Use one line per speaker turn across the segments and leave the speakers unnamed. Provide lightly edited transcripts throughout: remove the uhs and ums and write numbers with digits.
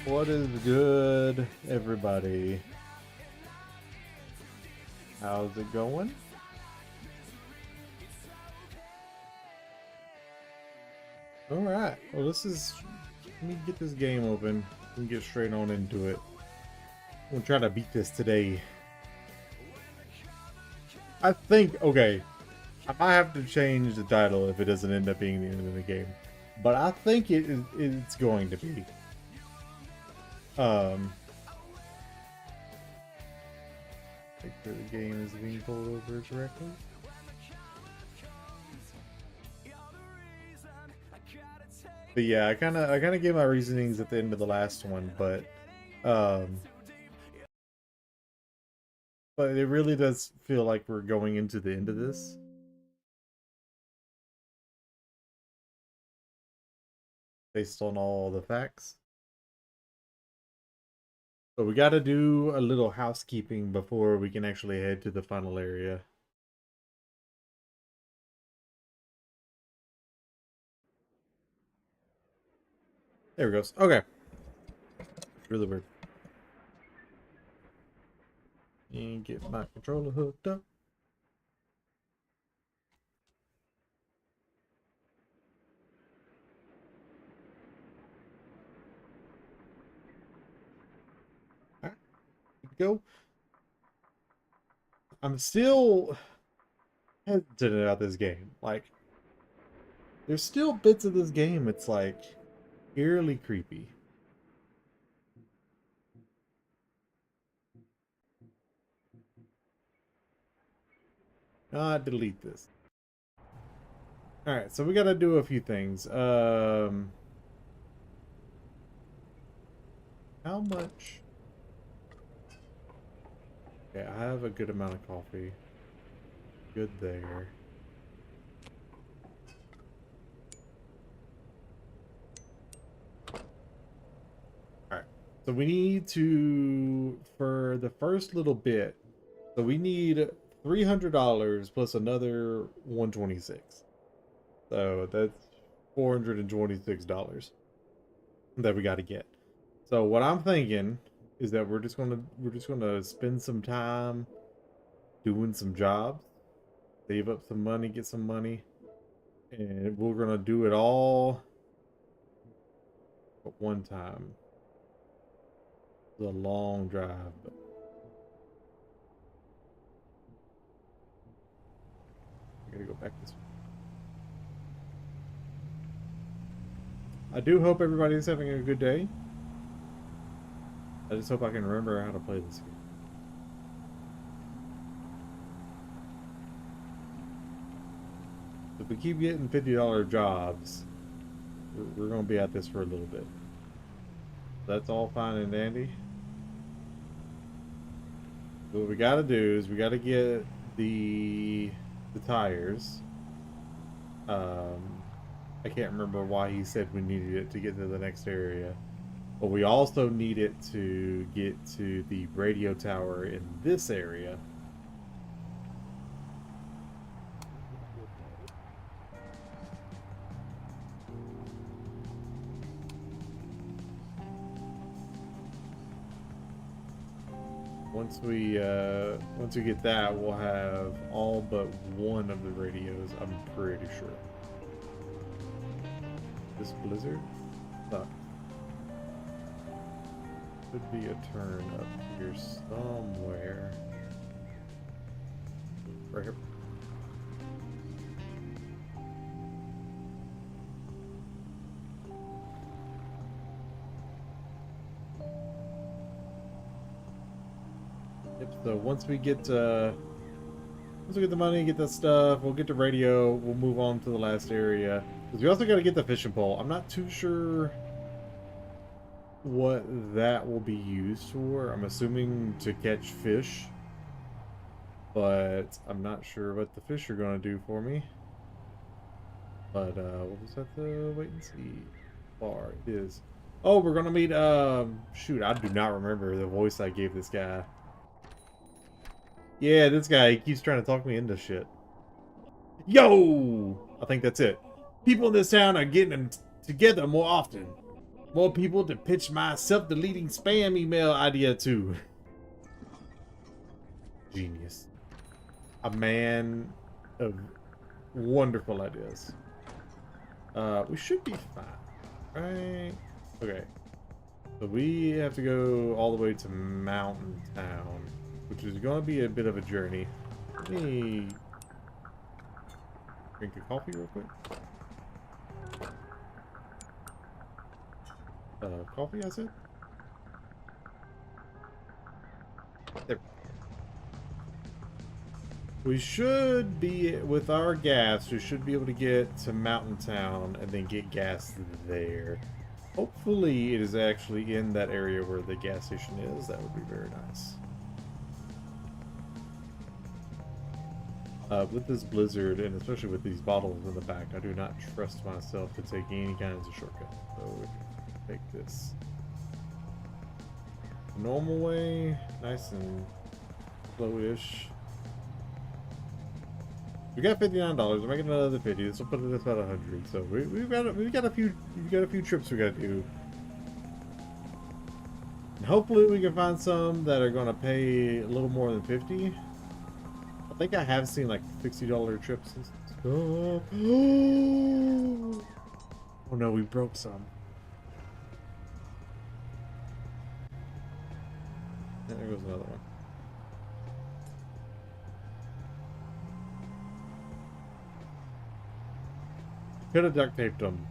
What is good, everybody? How's it going? Alright, well let me get this game open and get straight on into it. I'm gonna try to beat this today. I think, okay, I might have to change the title if it doesn't end up being the end of the game. But I think it's going to be. Make sure the game is being pulled over correctly. But yeah, I kind of gave my reasonings at the end of the last one, but it really does feel like we're going into the end of this. Based on all the facts. But we got to do a little housekeeping before we can actually head to the final area. There it goes. Okay. Really weird. And get my controller hooked up. Alright. Go. I'm still hesitant about this game. Like, there's still bits of this game it's like eerily creepy. Delete this. Alright, so we gotta do a few things. How much? Okay, I have a good amount of coffee. Good there. Alright, so we need to, for the first little bit, so we need $300 plus another $126. So that's $426 that we got to get. So what I'm thinking is that we're just gonna spend some time doing some jobs, save up some money, get some money, and we're gonna do it all at one time. It's a long drive, but I gotta go back this way. I do hope everybody's having a good day. I just hope I can remember how to play this game. If we keep getting $50 jobs, we're going to be at this for a little bit. That's all fine and dandy. But what we got to do is we got to get the tires. I can't remember why he said we needed it to get to the next area. But we also need it to get to the radio tower in this area. Once we get that, we'll have all but one of the radios, I'm pretty sure. This blizzard sucks. Could be a turn up here somewhere. Right here. Yep, so once we get the money, get that stuff, we'll get the radio, we'll move on to the last area. Because we also got to get the fishing pole. I'm not too sure what that will be used for. I'm assuming to catch fish. But I'm not sure what the fish are going to do for me. But we'll just have to wait and see. Far it is. Oh, we're going to meet, shoot, I do not remember the voice I gave this guy. Yeah, this guy, he keeps trying to talk me into shit. Yo! I think that's it. People in this town are getting together more often. More people to pitch my self-deleting spam email idea to. Genius. A man of wonderful ideas. We should be fine, right? Okay. So we have to go all the way to Mountain Town, which is going to be a bit of a journey. Let me drink a coffee real quick. Coffee, I said? There. We should be, with our gas, we should be able to get to Mountain Town and then get gas there. Hopefully it is actually in that area where the gas station is. That would be very nice. With this blizzard, and especially with these bottles in the back, I do not trust myself to take any kinds of shortcuts. So we can take this normal way, nice and slow-ish. We got $59. We're making another 50. This will put it at about 100. So we've got a few trips we got to do. And hopefully we can find some that are going to pay a little more than 50. I think I have seen like $60 trips and stuff. Oh no, we broke some. There goes another one. Could have duct taped them,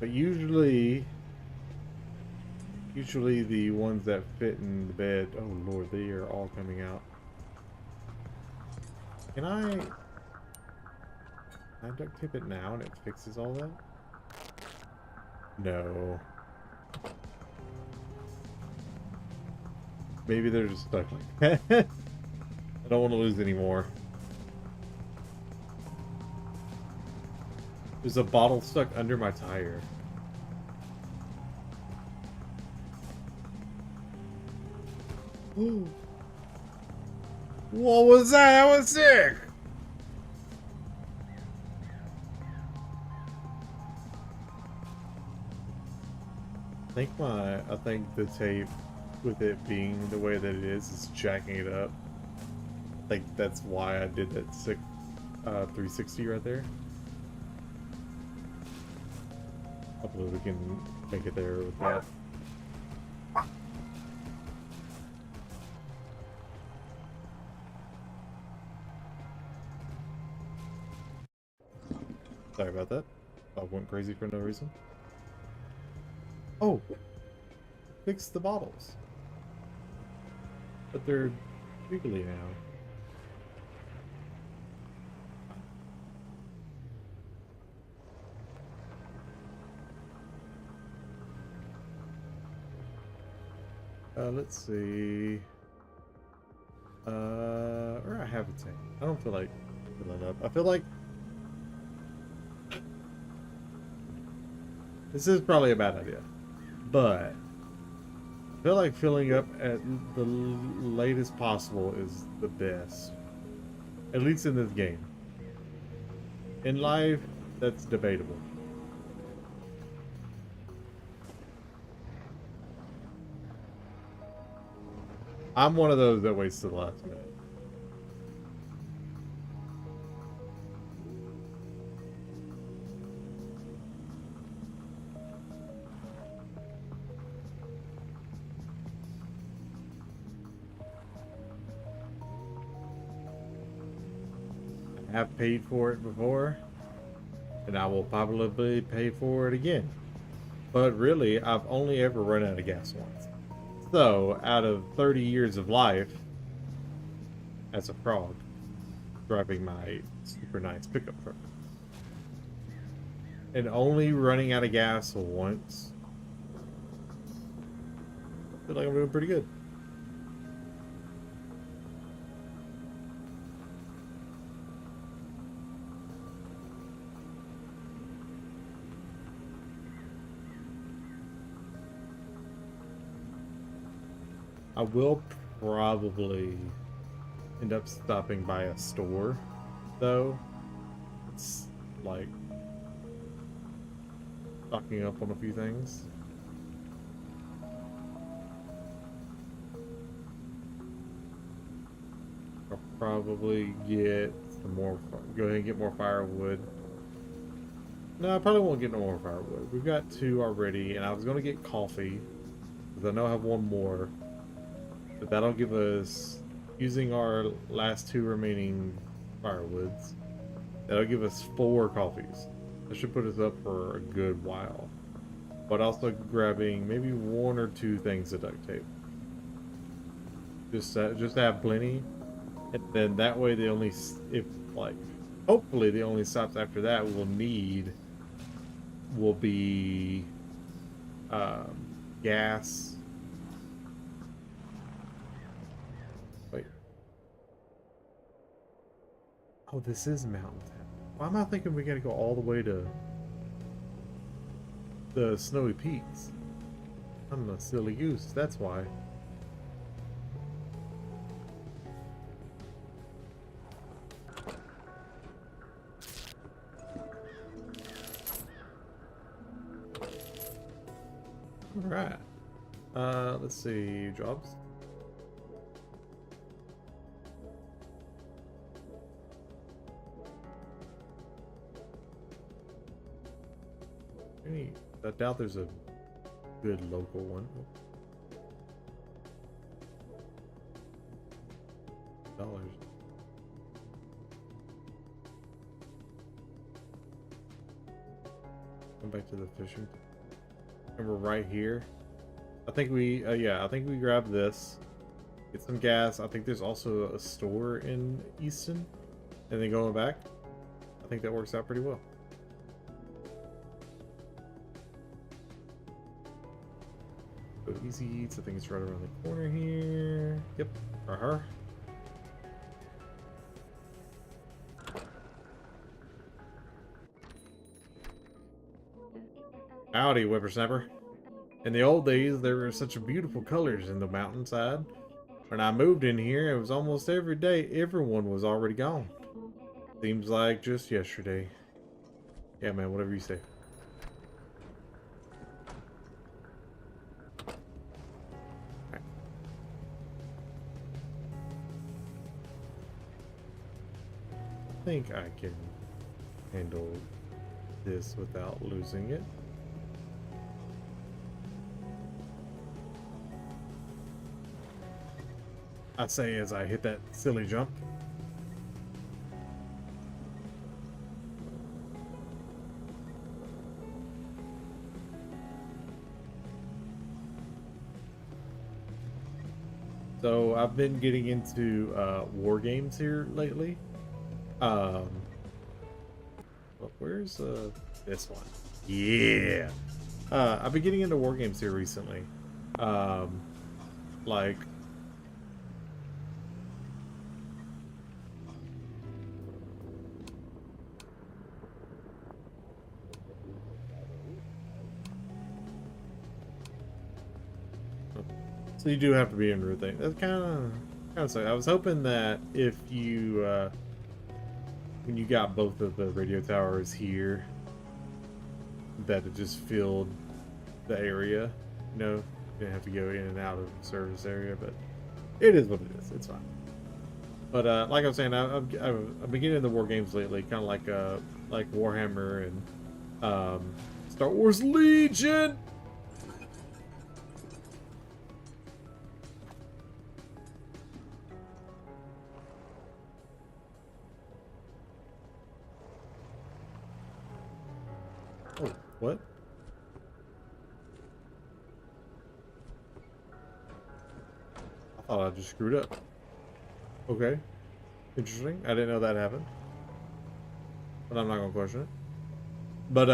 but usually the ones that fit in the bed. Oh lord, they are all coming out. Can I duct tape it now and it fixes all that? No. Maybe they're just stuck like that. I don't want to lose any more. There's a bottle stuck under my tire. Ooh. What was that? That was sick! I think the tape, with it being the way that it is jacking it up. I think that's why I did that 360 right there. Hopefully we can make it there with that. Sorry about that. I went crazy for no reason. Oh! Fix the bottles. But they're wiggly now. Let's see. Or I have a tank. I don't feel like filling up. I feel like this is probably a bad idea, but I feel like filling up at the latest possible is the best. At least in this game. In life, that's debatable. I'm one of those that waits to the last minute. I have paid for it before, and I will probably pay for it again. But really, I've only ever run out of gas once. So, out of 30 years of life as a frog, driving my super nice pickup truck, and only running out of gas once, I feel like I'm doing pretty good. I will probably end up stopping by a store, though. It's like stocking up on a few things. probably get some more. Go ahead and get more firewood. No, I probably won't get no more firewood. We've got 2 already, and I was gonna get coffee because I know I have 1 more. But that'll give us, using our last 2 remaining firewoods, that'll give us 4 coffees. That should put us up for a good while. But also grabbing maybe 1 or 2 things of duct tape. Just to have plenty. And then that way the only, if like, hopefully the only stops after that we'll need will be gas. Wait. Oh, this is Mountain Town. Why am I thinking we gotta go all the way to the Snowy Peaks? I'm a silly goose, that's why. Alright. Let's see, jobs. I doubt there's a good local one. Dollars. Come back to the fishing. And we're right here. I think we, yeah, I think we grab this. Get some gas. I think there's also a store in Easton. And then going back. I think that works out pretty well. So Easy Eats, I think it's right around the corner here. Yep. Howdy, whippersnapper. In the old days, there were such beautiful colors in the mountainside. When I moved in here, it was almost every day everyone was already gone. Seems like just yesterday. Yeah, man, whatever you say. I think I can handle this without losing it. I say as I hit that silly jump. So I've been getting into war games here lately. Where's this one? Yeah. I've been getting into war games here recently. Like so you do have to be in route thing. That's kind of sucks. I was hoping that if you when you got both of the radio towers here, that it just filled the area. You know, you didn't have to go in and out of the service area, but it is what it is. It's fine. But like I was saying, I've been getting into war games lately, kind of like Warhammer and Star Wars Legion. Oh, what? I thought I just screwed up. Okay. Interesting. I didn't know that happened. But I'm not gonna question it. But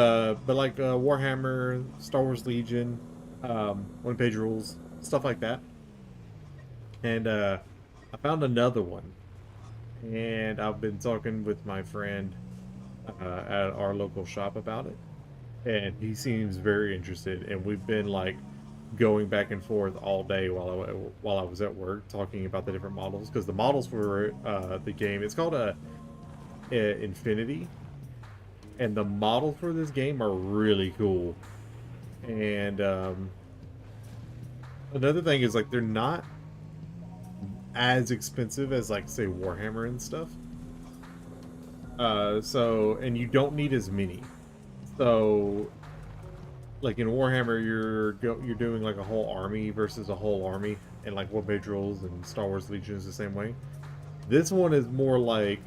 like Warhammer, Star Wars Legion, one-page rules, stuff like that. And I found another one. And I've been talking with my friend at our local shop about it. And he seems very interested, and we've been like going back and forth all day while I was at work talking about the different models, because the models for the game, it's called Infinity, and the models for this game are really cool. And another thing is, like, they're not as expensive as like say Warhammer and stuff. And you don't need as many. So like in Warhammer, you're doing like a whole army versus a whole army, and like War Patrols and Star Wars Legion is the same way. This one is more like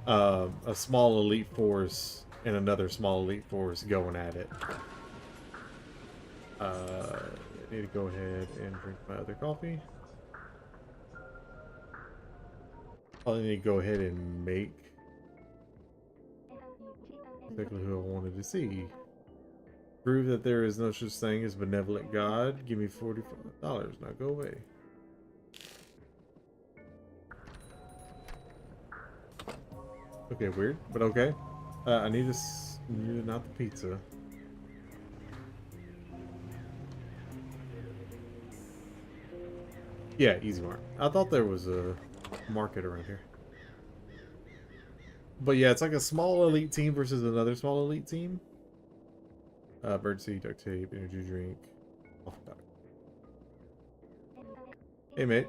a small elite force and another small elite force going at it. I need to go ahead and drink my other coffee. I need to go ahead and make exactly who I wanted to see. Prove that there is no such thing as benevolent God. Give me $45. Now go away. Okay, weird, but okay. I need not the pizza. Yeah, Easy Mart. I thought there was a market around here. But yeah, it's like a small elite team versus another small elite team. Birdseed, duct tape, energy drink, coffee powder. Hey mate,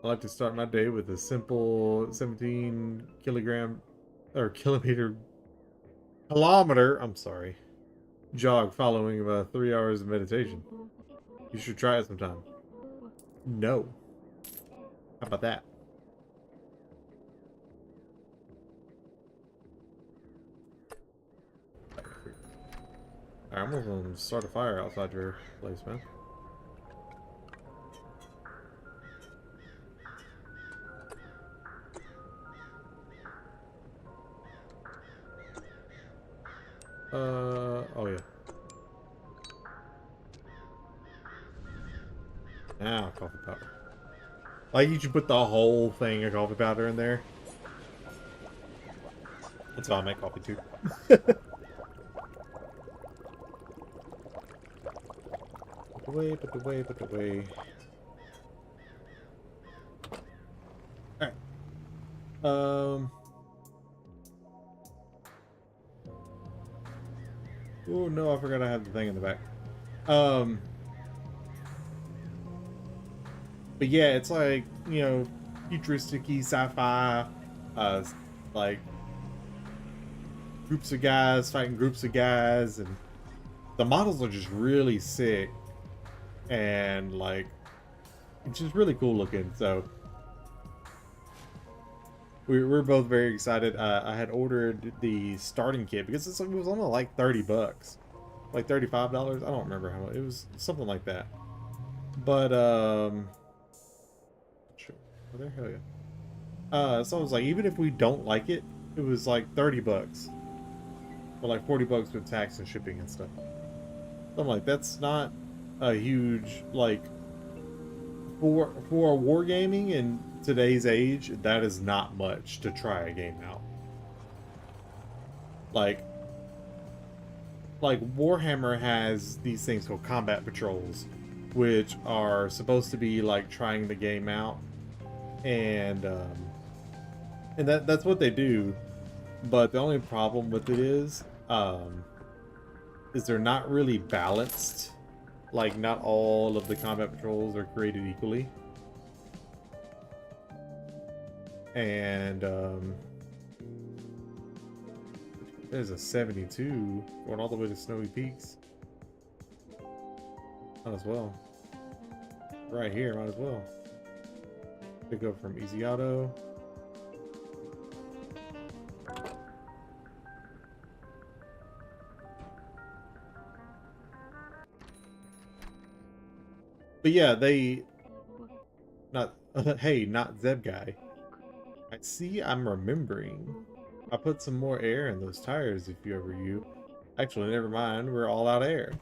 I like to start my day with a simple 17 kilometer, I'm sorry, jog following about 3 hours of meditation. You should try it sometime. No. How about that? I'm gonna start a fire outside your place, man. Oh yeah. Now coffee powder. Like you should put the whole thing of coffee powder in there. That's how I make coffee too. Put away. Alright. Oh no, I forgot I had the thing in the back. But yeah, it's like, you know, futuristic-y sci-fi, like groups of guys fighting groups of guys, and the models are just really sick, and like it's just really cool looking. So we're both very excited. I had ordered the starting kit because it was only like $30, like $35. I don't remember how much. It was something like that. But sure. Oh, there, hell yeah. So I was like, even if we don't like it, it was like $30, or like $40 with tax and shipping and stuff. So I'm like, that's not a huge, like, for wargaming in today's age, that is not much to try a game out. Like Warhammer has these things called combat patrols, which are supposed to be like trying the game out, and that's what they do. But the only problem with it is they're not really balanced. Like, not all of the combat patrols are created equally. And there's a 72 going all the way to Snowy Peaks. Might as well. Right here, might as well. Pick up from Easy Auto. But yeah, hey, not Zeb guy. I see, I'm remembering. I put some more air in those tires if you ever Actually, never mind. We're all out of air.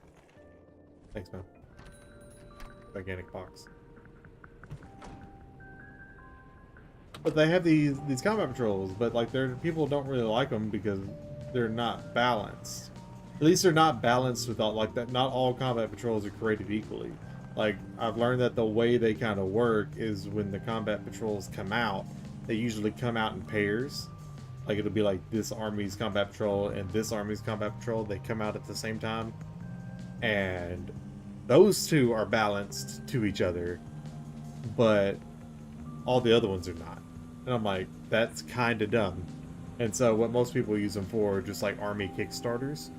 Thanks, man. Gigantic box. But they have these combat patrols, but like people don't really like them because they're not balanced. At least they're not balanced with all like that. Not all combat patrols are created equally. Like, I've learned that the way they kind of work is when the combat patrols come out, they usually come out in pairs. Like, it'll be like this army's combat patrol and this army's combat patrol. They come out at the same time. And those two are balanced to each other. But all the other ones are not. And I'm like, that's kind of dumb. And so what most people use them for are just like army kickstarters.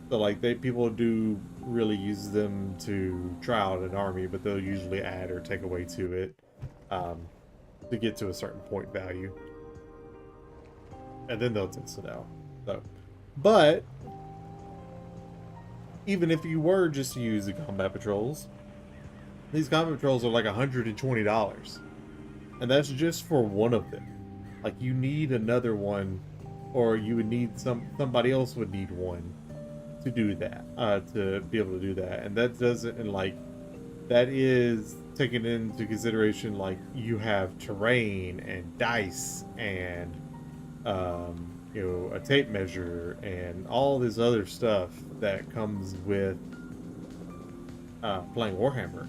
So like people do really use them to try out an army, but they'll usually add or take away to it um, to get to a certain point value, and then they'll test it out. So, but even if you were just to use the combat patrols, these combat patrols are like $120, and that's just for one of them. Like you need another one, or you would need somebody else would need one to do that, to be able to do that. And that doesn't, and like that is taking into consideration like you have terrain and dice and you know, a tape measure and all this other stuff that comes with playing Warhammer.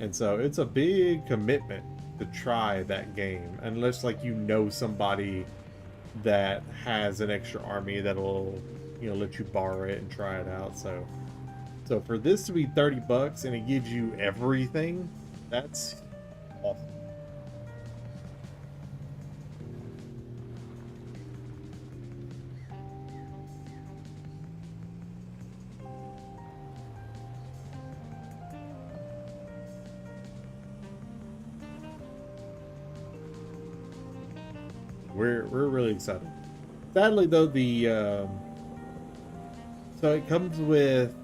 And so it's a big commitment to try that game, unless like you know somebody that has an extra army that'll, you know, let you borrow it and try it out. So for this to be $30 and it gives you everything, that's awesome. We're really excited. Sadly though, the so it comes with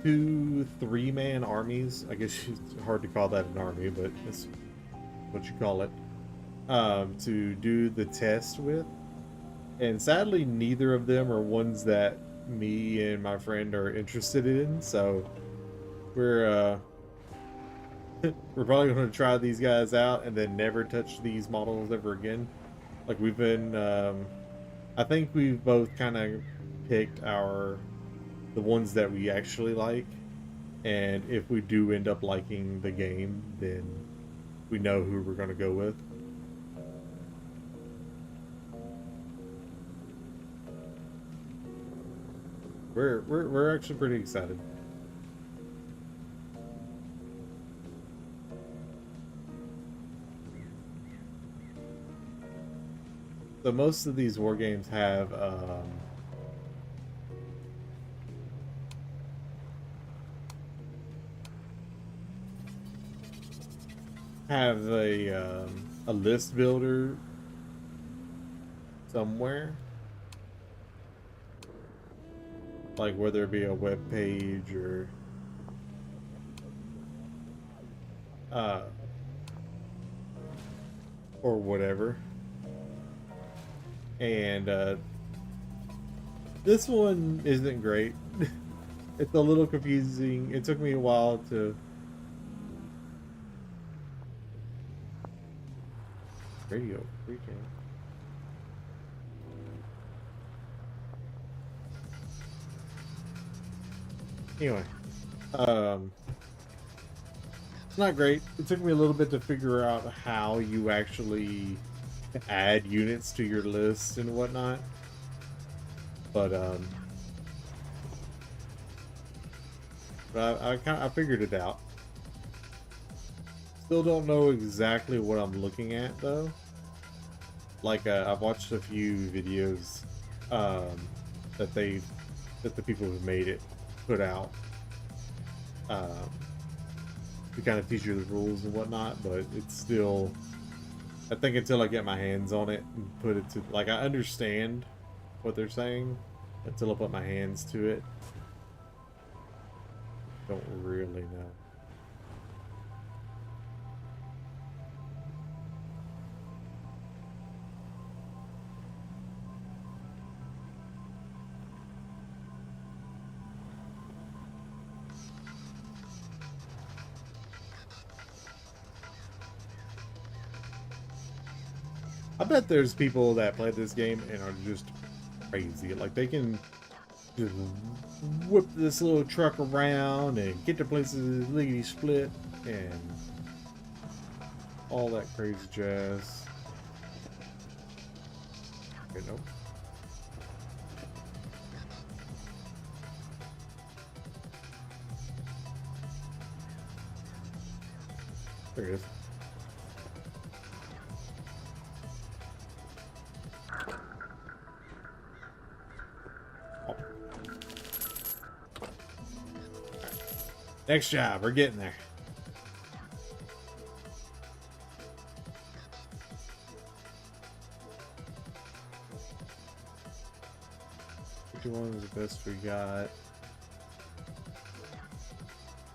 2 3-man armies. I guess it's hard to call that an army, but it's what you call it, to do the test with. And sadly, neither of them are ones that me and my friend are interested in. So we're we're probably going to try these guys out and then never touch these models ever again. Like we've been, I think we've both kind of picked the ones that we actually like, and if we do end up liking the game, then we know who we're going to go with. We're actually pretty excited. So most of these war games have a list builder somewhere, like whether it be a web page or whatever. And this one isn't great. It's a little confusing. It took me a while to radio freaking. Anyway, it's not great. It took me a little bit to figure out how you actually add units to your list and whatnot. But I figured it out. Still don't know exactly what I'm looking at though. Like I've watched a few videos that the people who made it put out to kind of teach you the rules and whatnot, but it's still, I think until I get my hands on it and put it to, like, I understand what they're saying until I put my hands to it. Don't really know. I bet there's people that play this game and are just crazy. Like they can just whip this little truck around and get to places lickety split and all that crazy jazz. Okay, nope. There it is. Next job, we're getting there. Which one is the best we got?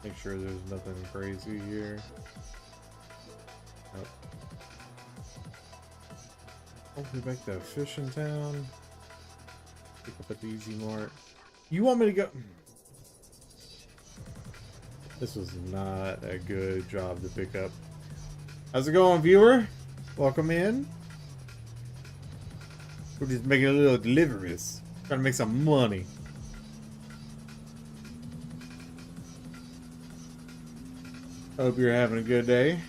Make sure there's nothing crazy here. Nope. Hopefully back to Fishing Town. Pick up at the Easy Mart. You want me to go? This was not a good job to pick up. How's it going, viewer? Welcome in. We're just making a little deliveries. Trying to make some money. Hope you're having a good day.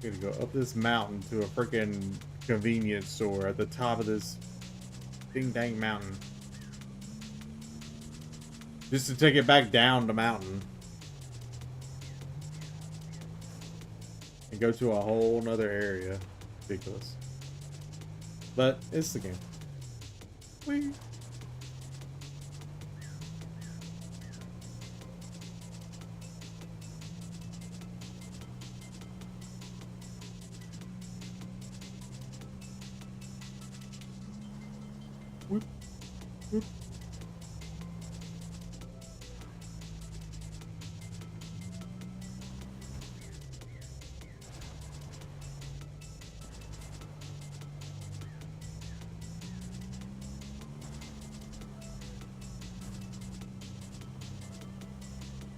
Gonna go up this mountain to a freaking convenience store at the top of this ding dang mountain. Just to take it back down the mountain. And go to a whole nother area. Ridiculous. But it's the game. Whee! Whoop, whoop.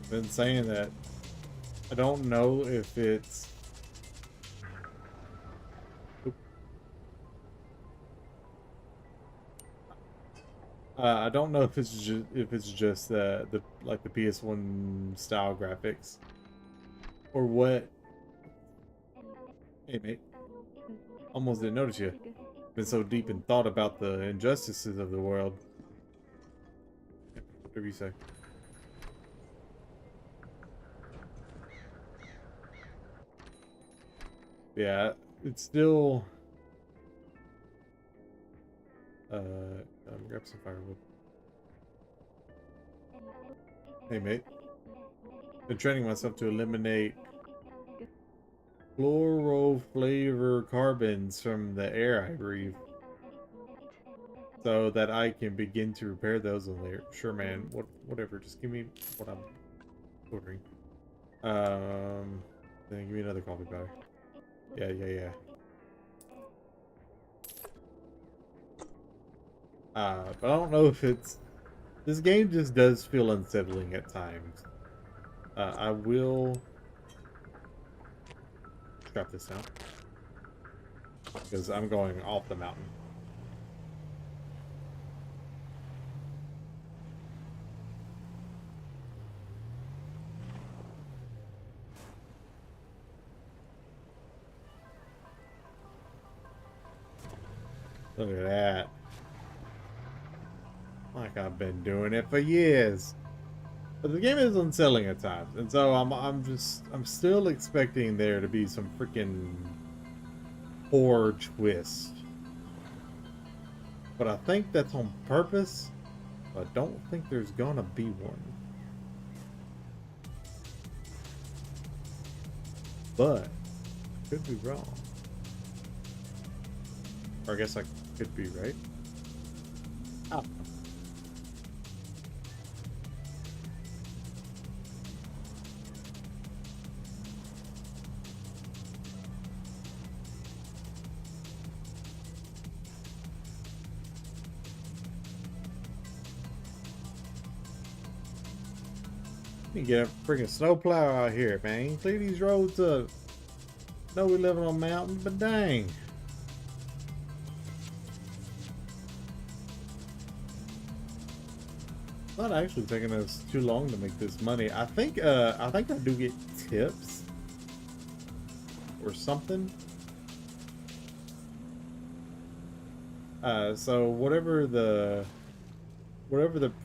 Been saying that I don't know if it's I don't know if it's just the like the PS1 style graphics or what. Hey mate, almost didn't notice you. Been so deep in thought about the injustices of the world. Whatever you say. Yeah, it's still grab some firewood. Hey mate. Been training myself to eliminate chlorofluorocarbons from the air I breathe, so that I can begin to repair those in later. Sure man, whatever, just give me what I'm ordering. Then give me another coffee powder. Yeah. But I don't know if it's... This game just does feel unsettling at times. I will... scrap this out. Because I'm going off the mountain. Look at that. Like I've been doing it for years. But the game is unsettling at times. And so I'm still expecting there to be some freaking horror twist. But I think that's on purpose. But I don't think there's gonna be one. But could be wrong. Or I guess I could be right. Oh. You get a freaking snowplow out here, man. Clear these roads up. Know we living on a mountain, but dang. It's not actually taking us too long to make this money. I think I do get tips or something. So whatever the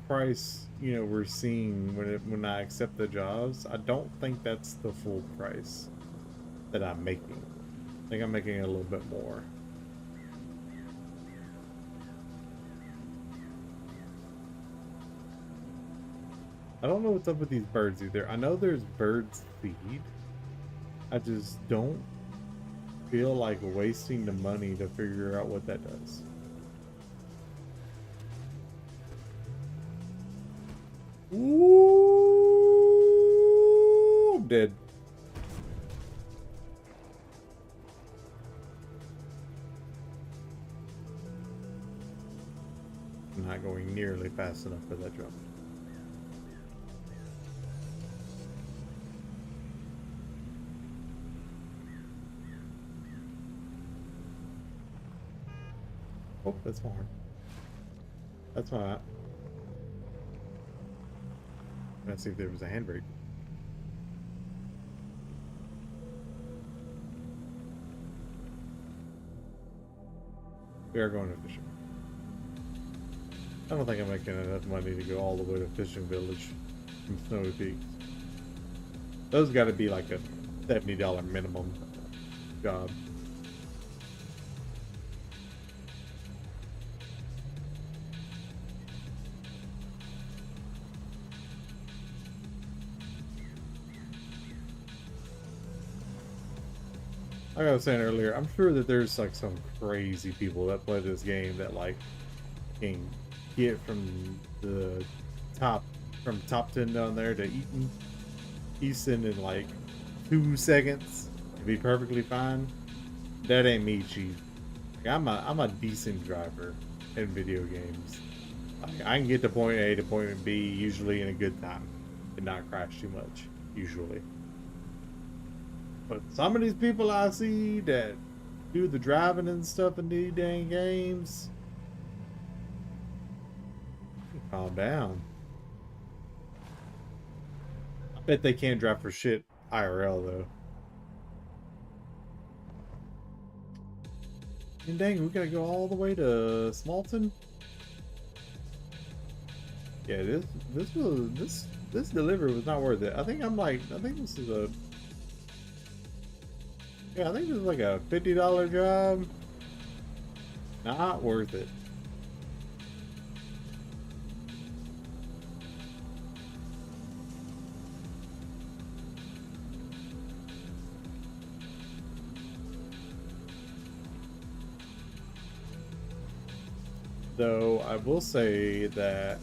price, you know, we're seeing when I accept the jobs, I don't think that's the full price that I'm making. I think I'm making a little bit more. I don't know what's up with these birds either. I know there's bird seed. I just don't feel like wasting the money to figure out what that does. Ooh, I'm dead. I'm not going nearly fast enough for that jump. Oh, that's my horn. That's my... Let's see if there was a handbrake. We are going to fishing. I don't think I'm making enough money to go all the way to Fishing Village from Snowy Peaks. Those got to be like a $70 minimum job. Like I was saying earlier, I'm sure that there's like some crazy people that play this game that like can get from the top 10 down there to Easton in like 2 seconds to be perfectly fine. That ain't me, Chief. Like, I'm a decent driver in video games. Like, I can get to point A to point B usually in a good time and not crash too much, usually. But some of these people I see that do the driving and stuff in these dang games, calm down. I bet they can't drive for shit IRL though. And dang, we gotta go all the way to Smalton. Yeah, this delivery was not worth it. I think this is a... Yeah, I think this is like a $50 job. Not worth it. Though I will say that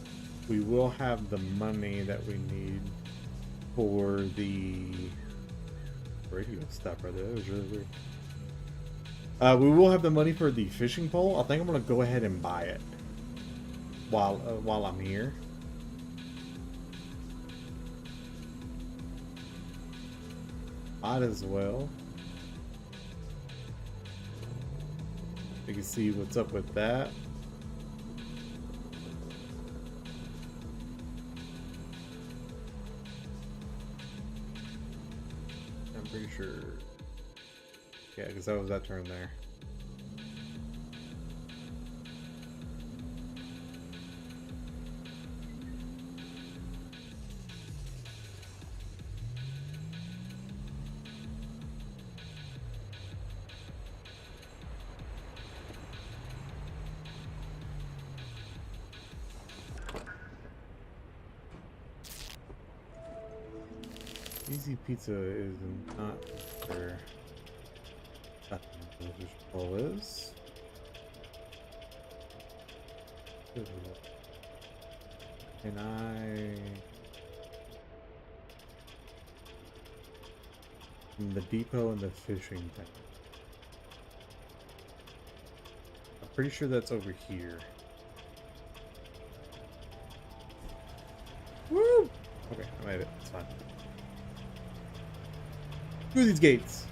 we will have the money that we need for the radio stop right there. That was really weird. We will have the money for the fishing pole. I think I'm gonna go ahead and buy it while I'm here. Might as well. You can see what's up with that. I'm pretty sure. Yeah, because that was that turn there. Easy Pizza is not where the fish bowl is. Can I... The depot and the fishing tank. I'm pretty sure that's over here. Woo! Okay, I made it. It's fine. Through these gates.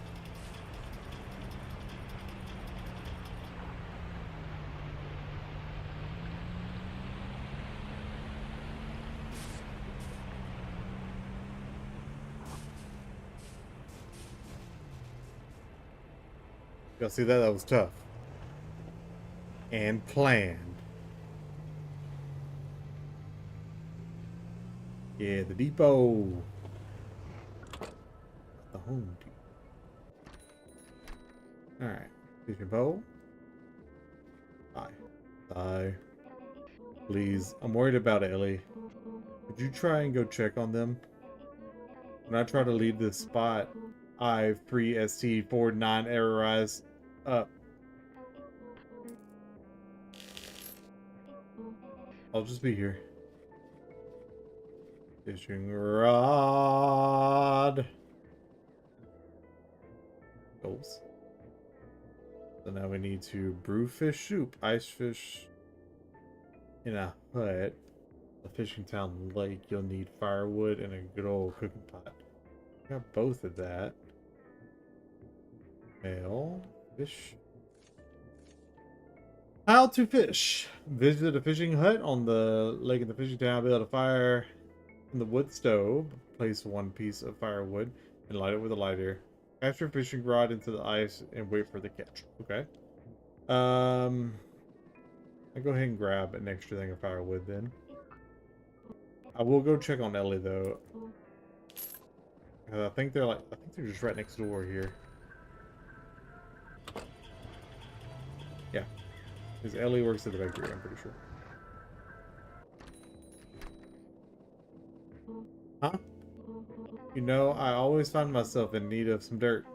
Y'all see that? That was tough. And planned. Yeah, the depot. The home team. Alright. Fishing pole. Die. Die. Please. I'm worried about Ellie. Could you try and go check on them? When I try to leave this spot, I3ST49 errorize up. I'll just be here. Fishing rod. Goals. So now we need to brew fish soup, ice fish in a hut, a fishing town lake. You'll need firewood and a good old cooking pot. Got both of that. Mail, fish. How to fish. Visit a fishing hut on the lake in the fishing town. Build a fire in the wood stove. Place one piece of firewood and light it with a lighter. Cast your fishing rod into the ice and wait for the catch. Okay. I go ahead and grab an extra thing of firewood then. I will go check on Ellie though. I think they're just right next door here. Yeah. Because Ellie works at the bakery, I'm pretty sure. Huh? You know, I always find myself in need of some dirt.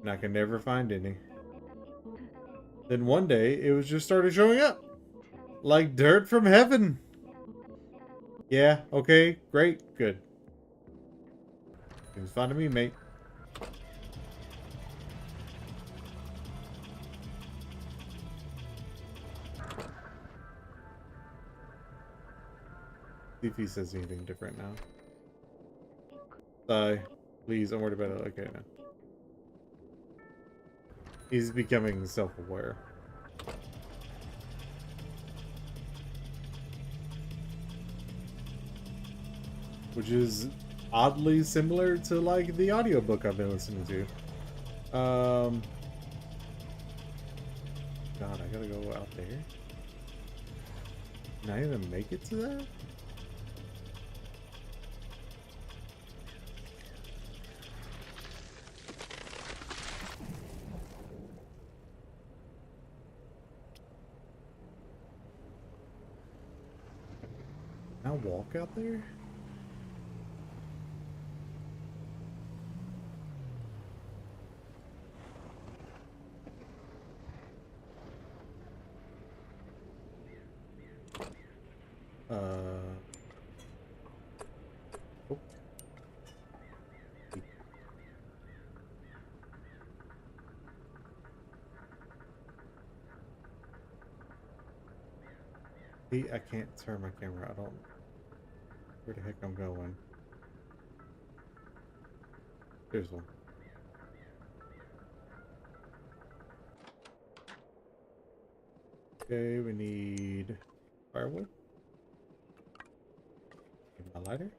And I can never find any. Then one day, it was just started showing up. Like dirt from heaven. Yeah, okay, great, good. It was fine to me, mate. See if he says anything different now. Please, I'm worried about it. Okay, now. He's becoming self-aware. Which is oddly similar to, like, the audiobook I've been listening to. God, I gotta go out there. Can I even make it to that? Can I walk out there? Oh. See, I can't turn my camera. I don't... Where the heck I'm going? There's one. Okay, we need firewood. Get my lighter.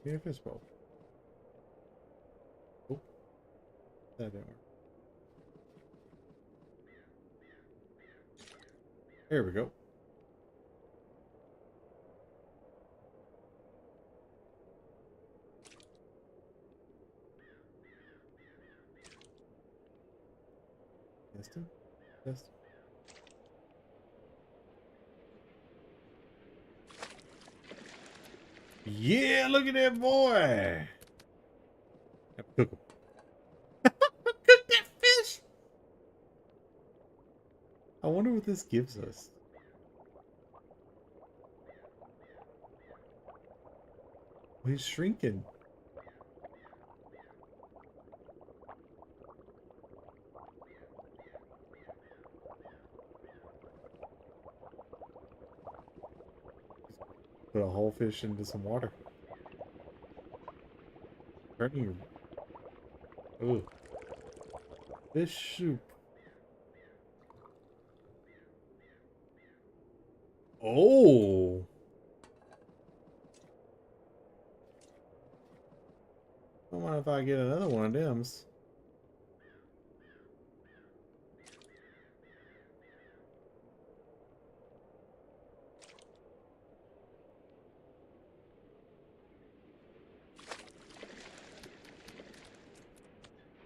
Give me a fishbowl. Oh, that didn't work. There we go. Testing. Testing. Yeah, look at that boy. Cook him. Cook that fish. I wonder what this gives us. Oh, he's shrinking. Put a whole fish into some water. Turning. Ooh. Fish soup. Oh. I don't mind if I get another one of them.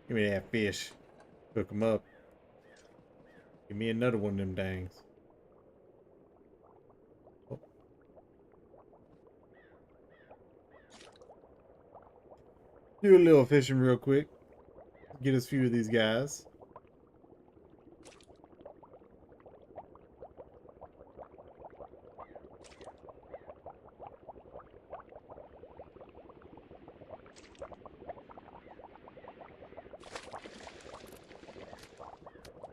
Give me that fish. Cook them up. Give me another one of them dangs. Oh. Do a little fishing real quick. Get us a few of these guys.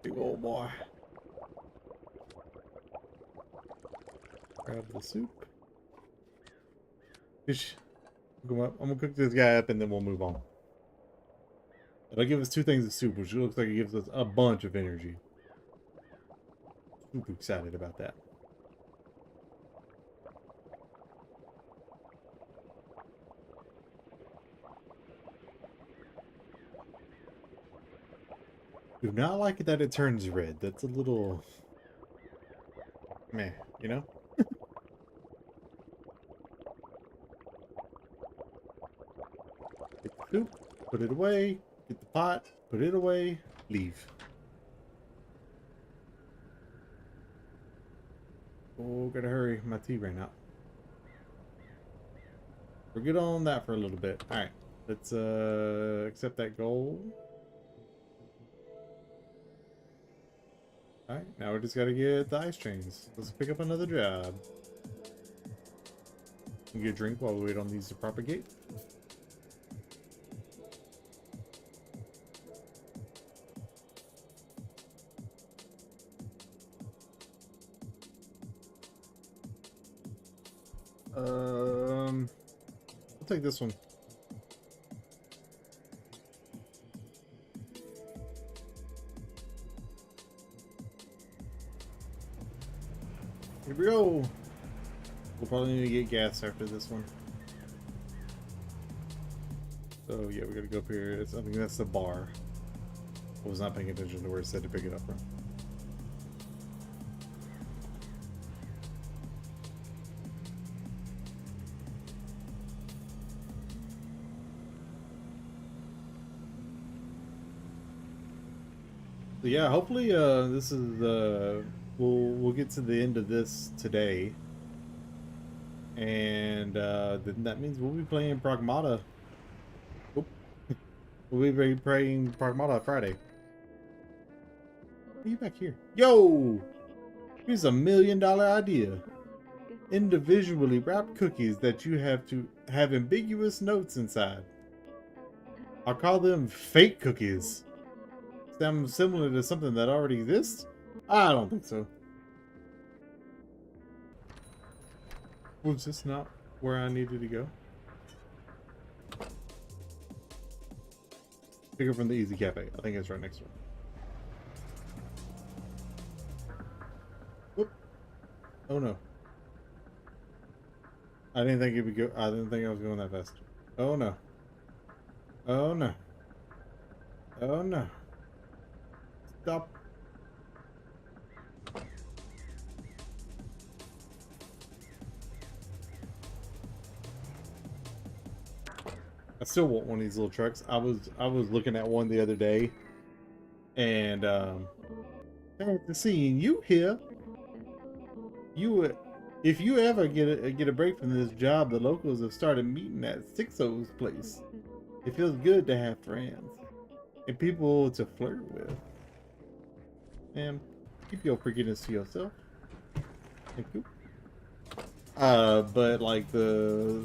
Big old boy. Grab the soup. Fish. Cook 'em up. I'm gonna cook this guy up and then we'll move on. It'll give us 2 things of soup, which looks like it gives us a bunch of energy. Super excited about that. Do not like it that it turns red. That's a little meh, you know? Get the soup, put it away, get the pot, put it away, leave. Oh, gotta hurry. My tea ran out. We're good on that for a little bit. Alright. Let's accept that gold. Alright, now we just gotta get the ice trains. Let's pick up another job. Get a drink while we wait on these to propagate. I'll take this one. Here we go. We'll probably need to get gas after this one. So yeah, we gotta go up here. I think that's the bar. I was not paying attention to where it said to pick it up from. So yeah, hopefully this is we'll get to the end of this today. And then that means we'll be playing Pragmata. Oop. We'll be playing Pragmata Friday. Are you back here? Yo! Here's $1 million idea. Individually wrapped cookies that you have to have ambiguous notes inside. I'll call them fake cookies. Sound similar to something that already exists? I don't think so. Was this not where I needed to go? Pick up from the Easy Cafe. I think it's right next door. Whoop. Oh no. I didn't think it would go. I didn't think I was going that fast. Oh no. Oh no. Oh no. Stop. I still want one of these little trucks. I was looking at one the other day, and after seeing you here, if you ever get a break from this job, the locals have started meeting at Sixo's place. It feels good to have friends and people to flirt with. And keep your freakiness to yourself. Thank you. But like the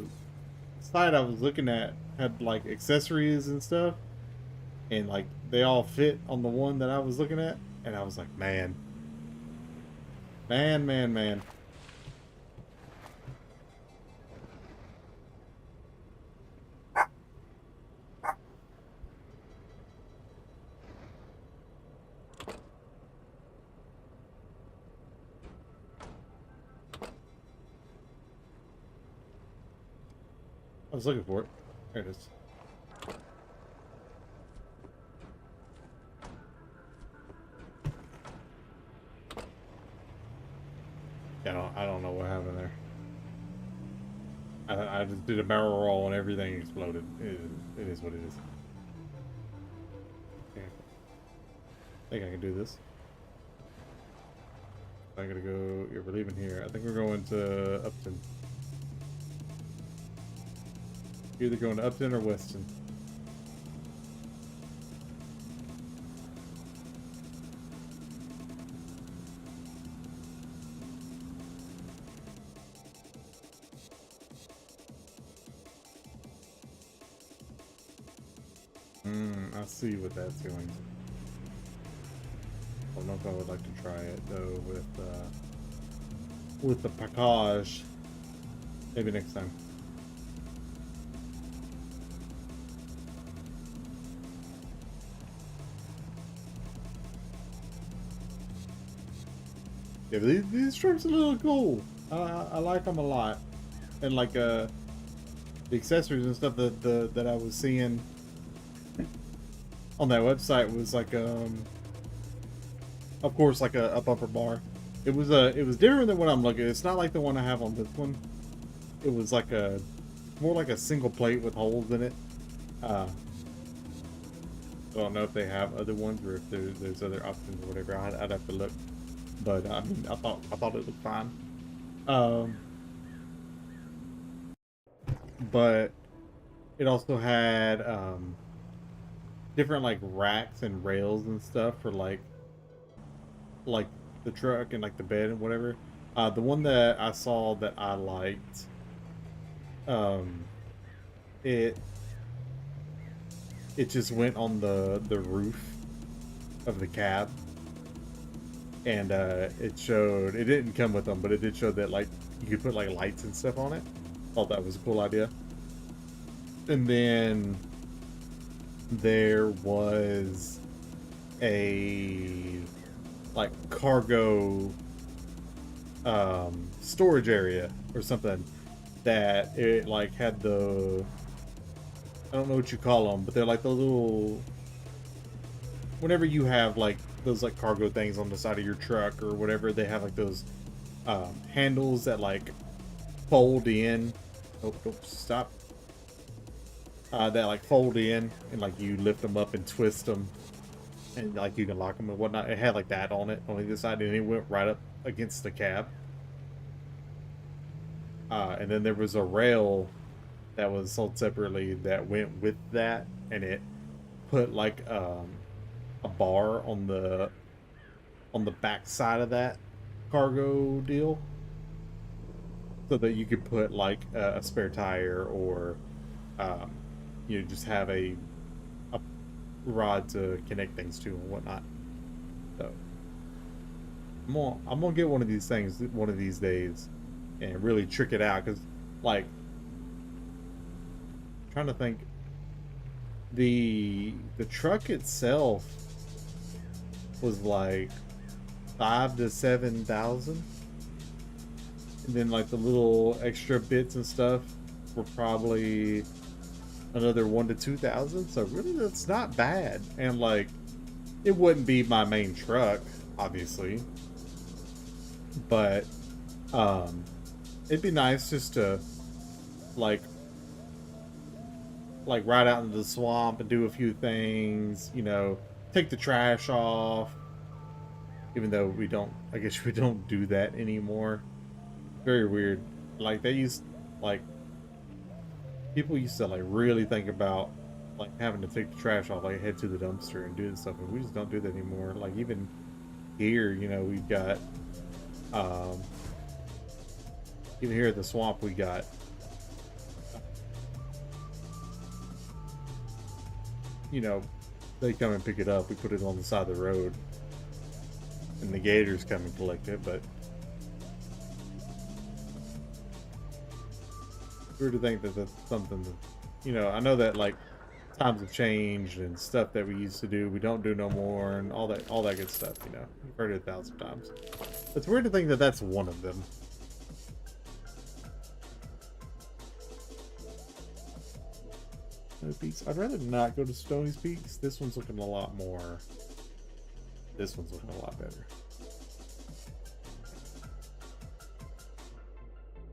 site I was looking at had like accessories and stuff, and like they all fit on the one that I was looking at, and I was like, man. I was looking for it. There it is. Yeah, I don't know what happened there. I just did a barrel roll and everything exploded. It is what it is. I think I can do this. I gotta go. Yeah, we're leaving here. I think we're going to Upton. Either going to Upton or Weston. I see what that's going to. I don't know if I would like to try it though with the package. Maybe next time. Yeah, but these trucks are a little cool. I like them a lot, and like the accessories and stuff that I was seeing on that website was like of course like a bumper bar. It was different than what I'm looking at. It's not like the one I have on this one. It was like more like a single plate with holes in it. I don't know if they have other ones or if there's other options or whatever. I'd have to look. But I mean, I thought it looked fine. But it also had different like racks and rails and stuff for like the truck and like the bed and whatever. The one that I saw that I liked, it just went on the roof of the cab, and it didn't come with them, but it did show that like you could put like lights and stuff on it. Thought that was a cool idea. And then there was a like cargo storage area or something that it like had the, I don't know what you call them, but they're like the little, whenever you have like those like cargo things on the side of your truck or whatever, they have like those handles that like fold in. Oh, stop. That like fold in and like you lift them up and twist them and like you can lock them and whatnot. It had like that on it on either side, and it went right up against the cab. And then there was a rail that was sold separately that went with that, and it put like a bar on the back side of that cargo deal, so that you could put like a spare tire or you know, just have a rod to connect things to and whatnot. So I'm gonna get one of these things one of these days and really trick it out, because like I'm trying to think, the truck itself was like 5,000 to 7,000, and then like the little extra bits and stuff were probably another 1,000 to 2,000. So really, that's not bad. And like, it wouldn't be my main truck, obviously, but it'd be nice just to like ride out into the swamp and do a few things, you know, take the trash off, even though I guess we don't do that anymore. Very weird. Like people used to like really think about like having to take the trash off, like head to the dumpster and do this stuff, and we just don't do that anymore. Like even here, you know, we've got even here at the swamp, we got you know, they come and pick it up. We put it on the side of the road, and the gators come and collect it. But weird to think that that's something that, you know, I know that like times have changed and stuff that we used to do we don't do no more, and all that good stuff. You know, you've heard it 1,000 times. It's weird to think that that's one of them. No Peaks. I'd rather not go to Stony's Peaks. This one's looking a lot more. This one's looking a lot better.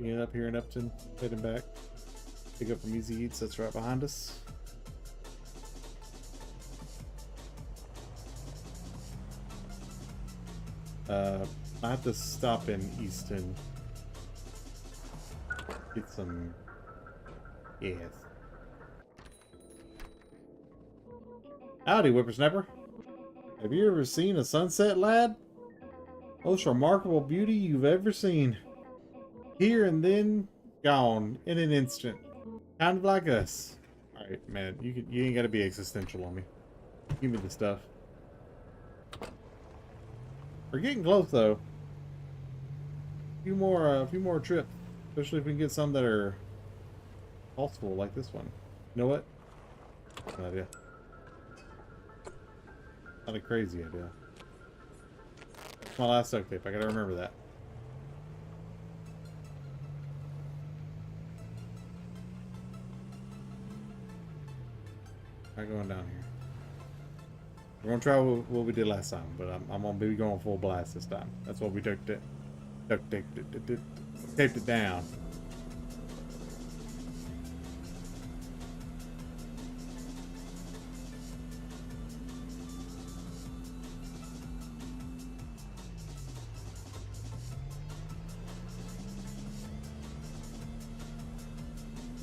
Being up here in Upton, heading back. Pick up from Easy Eats. That's right behind us. I have to stop in Easton. Get some gas. Howdy, whippersnapper. Have you ever seen a sunset, lad? Most remarkable beauty you've ever seen. Here and then gone in an instant. Kind of like us. Alright, man, you ain't gotta be existential on me. Give me the stuff. We're getting close though. A few more trips. Especially if we can get some that are pulseful like this one. You know what? That's an idea. Not a crazy idea. That's my last duct tape. I gotta remember that. Not going down here. We're gonna try what we did last time, but I'm gonna be going full blast this time. That's what we taped it down.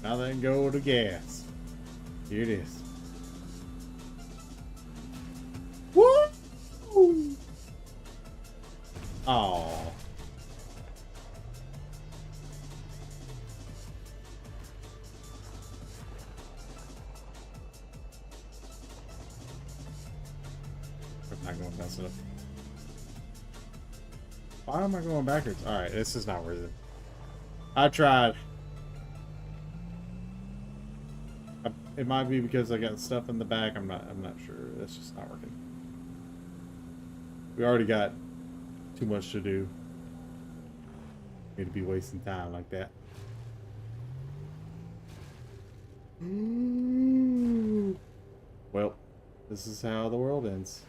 Now then, go to gas. Here it is. Woo! Oh. I'm not going fast enough. Why am I going backwards? Alright, this is not worth it. I tried. It might be because I got stuff in the back. I'm not sure. It's just not working. We already got too much to do. Need to be wasting time like that. Well, this is how the world ends.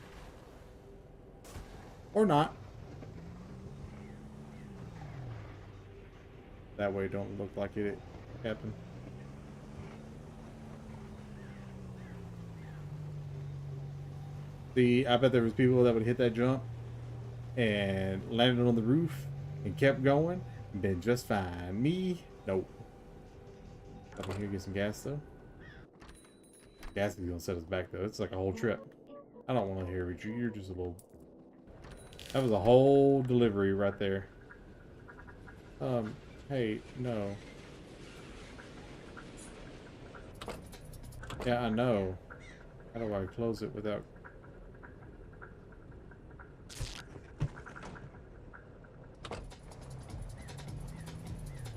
Or not. That way it don't look like it happened. I bet there was people that would hit that jump and landed on the roof and kept going and been just fine. Me, nope. Up in here, get some gas though. Gas is gonna set us back though. It's like a whole trip. I don't want to hear you. You're just a little. That was a whole delivery right there. Hey, no. Yeah, I know. How do I close it without?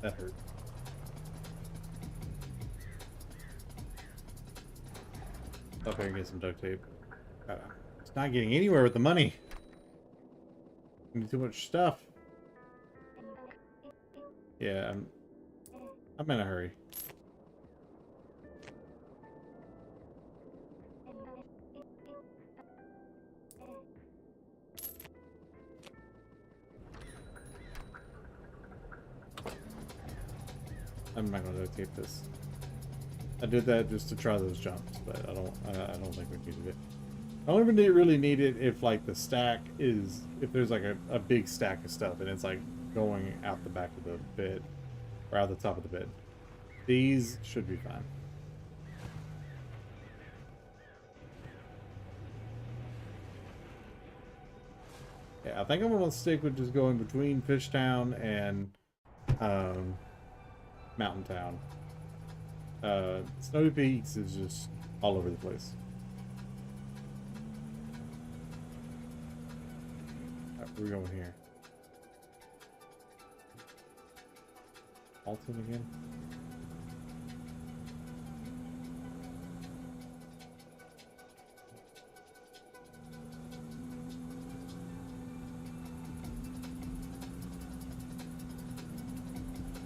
That hurt. Up here and get some duct tape. It's not getting anywhere with the money. I need too much stuff. Yeah, I'm in a hurry. I'm not gonna duct tape this. I did that just to try those jumps, but I don't think we needed it. I don't even really need it if like the stack is, if there's like a big stack of stuff and it's like going out the back of the bed or out the top of the bed. These should be fine. Yeah, I think I'm gonna stick with just going between Fishtown and Mountain Town. Snowy Peaks is just all over the place. We're going here. Alton again?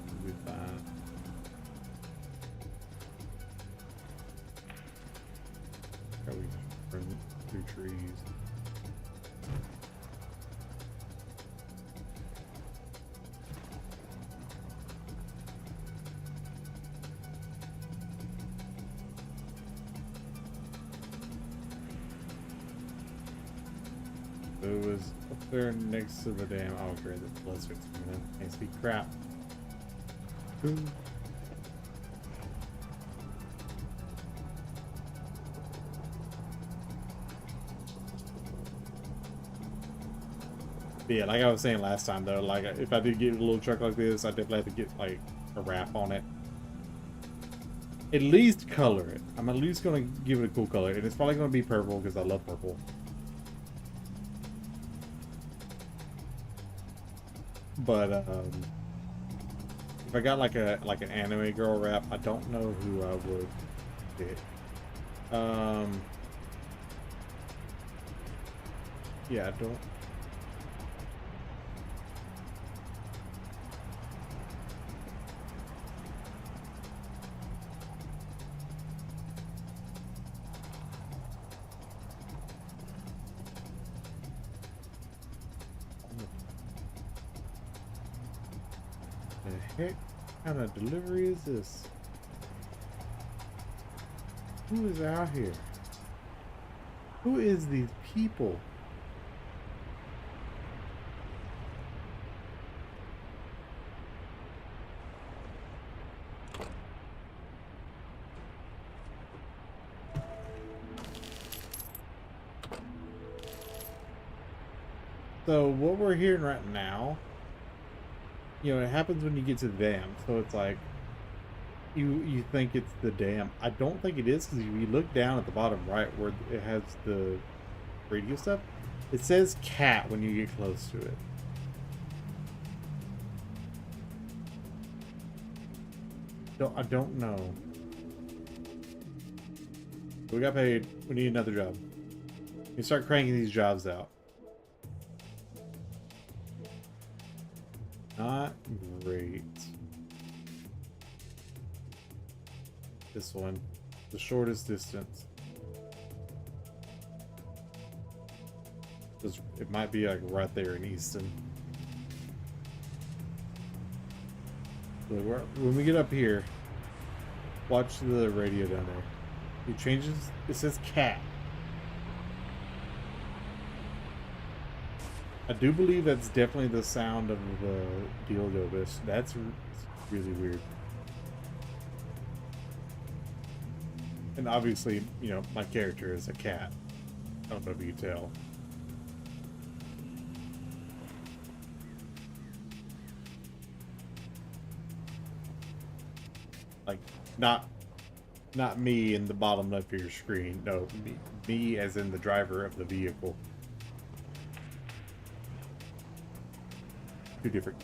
We'll be fine. How we run through trees. it was up there next to the dam. Oh, great, the blizzard's coming in. Can't see crap. Ooh. But yeah, like I was saying last time though, like if I did get a little truck like this, I definitely have to get like a wrap on it. At least color it. I'm at least gonna give it a cool color, and it's probably gonna be purple because I love purple. But if I got like an anime girl wrap, I don't know who I would get. Yeah, I don't. The heck kind of delivery is this? Who is out here? Who is these people? So what we're hearing right now, you know, it happens when you get to the dam. So it's like you think it's the dam. I don't think it is, because if you look down at the bottom right where it has the radio stuff, it says cat when you get close to it. I don't know. We got paid. We need another job. We start cranking these jobs out. Not great. This one, the shortest distance. It might be like right there in Easton. So when we get up here, watch the radio down there. It changes. It says cat. I do believe that's definitely the sound of the Dildo. That's really weird. And obviously, you know, my character is a cat. I don't know if you can tell. Like, not me in the bottom left of your screen. No, me as in the driver of the vehicle.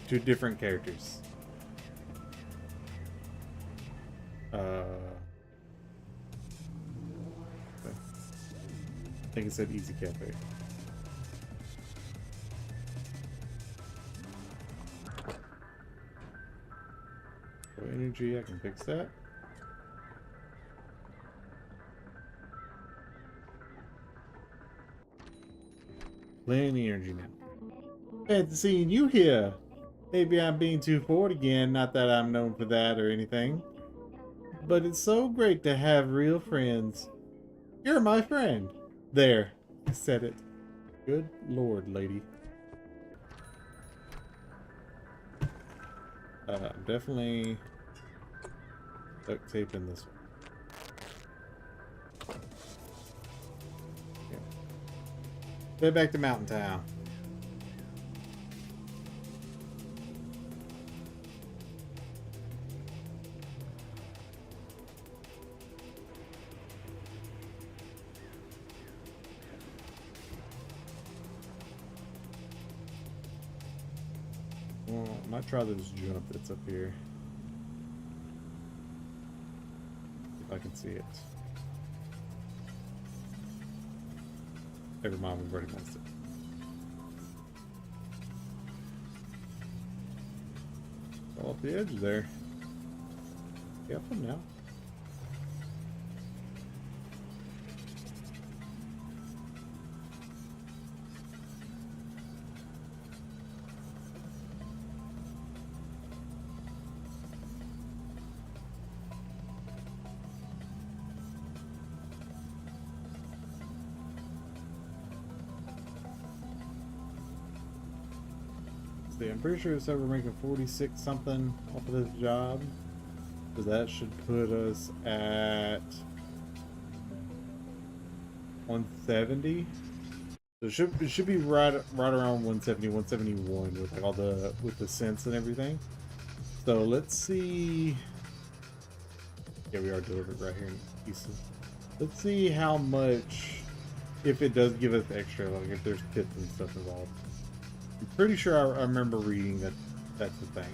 Two different characters. I think it said Easy Cafe. So energy, I can fix that. Plenty energy now. Fancy seeing you here. Maybe I'm being too forward again, not that I'm known for that or anything. But it's so great to have real friends. You're my friend. There, I said it. Good lord, lady. I'm definitely duct taping this one. Okay. Head back to Mountain Town. Well, I might try this jump that's up here. If I can see it. Never mind, we've already missed it. Fall off the edge there. Careful now. See, I'm pretty sure it said we're making 46 something off of this job. So that should put us at 170. So it should be right around 170, 171 with like all the cents and everything. So let's see. Yeah, we are delivered right here in Easton. Let's see how much, if it does give us extra, like if there's tips and stuff involved. I'm pretty sure I remember reading that that's the thing.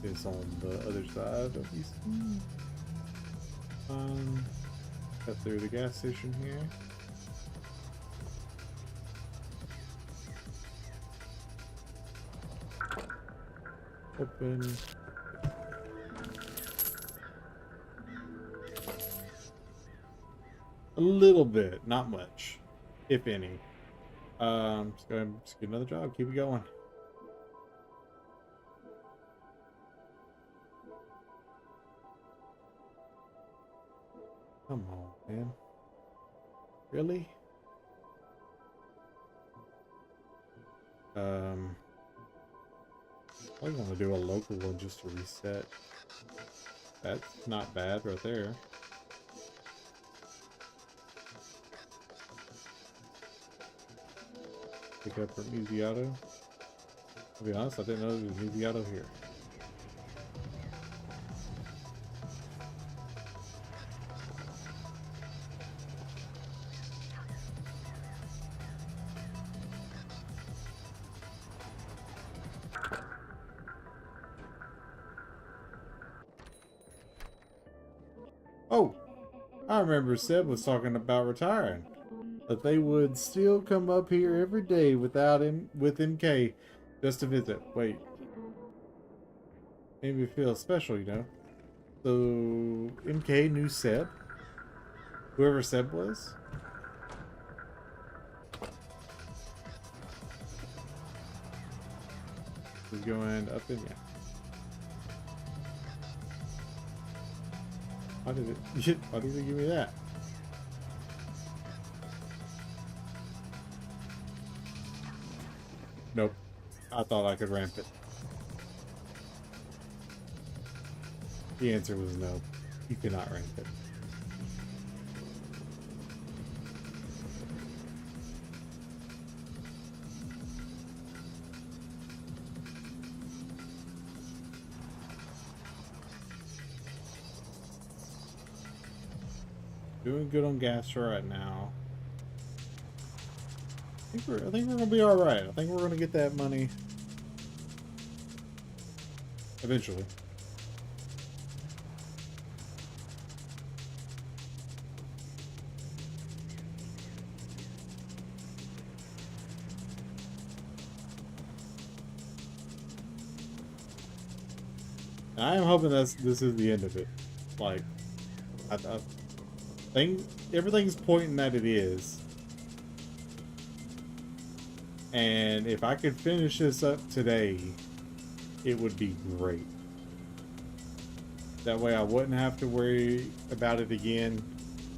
It's on the other side of Easton. Cut through the gas station here. Open. A little bit, not much, if any. Just go ahead and just get another job. Keep it going. Come on, man. Really? I want to do a local one just to reset. That's not bad right there. Pick up from Easy Auto. To be honest, I didn't know there was Easy Auto here. Oh, I remember Seb was talking about retiring. That they would still come up here every day without him, with MK, just to visit. Wait, made me feel special, you know. So MK knew Seb, whoever Seb was. Was going up in yeah. Why did it? Why did it give me that? Nope. I thought I could ramp it. The answer was no. You cannot ramp it. Doing good on gas right now. I think we're gonna be all right. I think we're gonna get that money eventually. And I am hoping this is the end of it. Like, I think everything's pointing that it is. And if I could finish this up today, it would be great. That way I wouldn't have to worry about it again.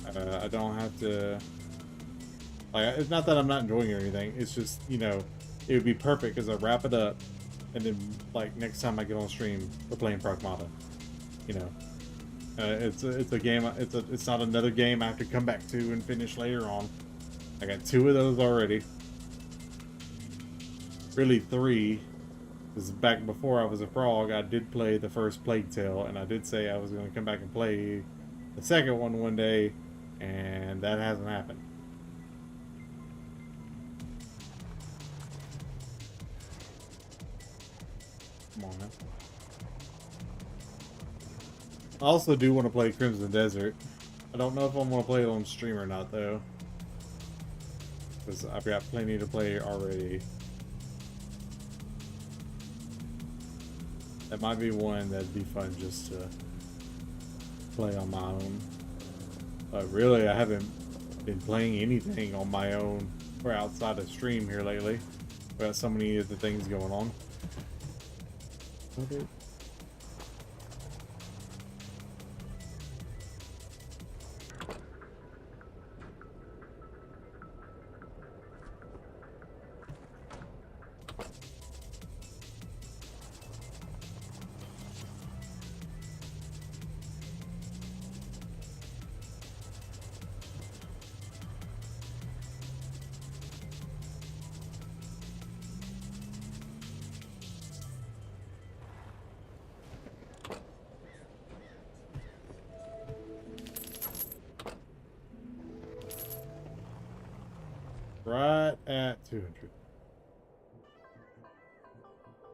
I don't have to... Like, it's not that I'm not enjoying it or anything. It's just, you know, it would be perfect because I wrap it up. And then, like, next time I get on stream, we're playing Pragmata. You know? It's a game, it's not another game I have to come back to and finish later on. I got 2 of those already. Really 3, because back before I was a frog, I did play the first Plague Tale, and I did say I was going to come back and play the second one day, and that hasn't happened. Come on, man. I also do want to play Crimson Desert. I don't know if I'm going to play it on stream or not, though. Because I've got plenty to play already. That might be one that'd be fun just to play on my own. But really, I haven't been playing anything on my own or outside of stream here lately. We got so many of the things going on. Okay. at 200.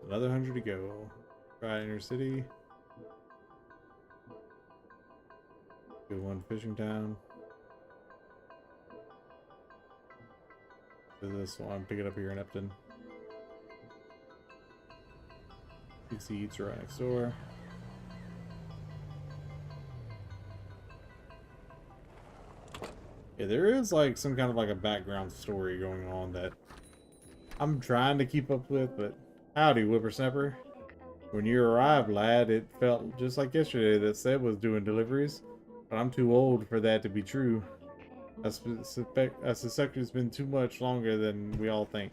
Another 100 to go. Try inner city. Do one fishing town. Do this one. Pick it up here in Epton. PC Eats right next door. Yeah, there is like some kind of like a background story going on that I'm trying to keep up with, but howdy, whippersnapper. When you arrived, lad, it felt just like yesterday that Seb was doing deliveries, but I'm too old for that to be true. I suspect it's been too much longer than we all think.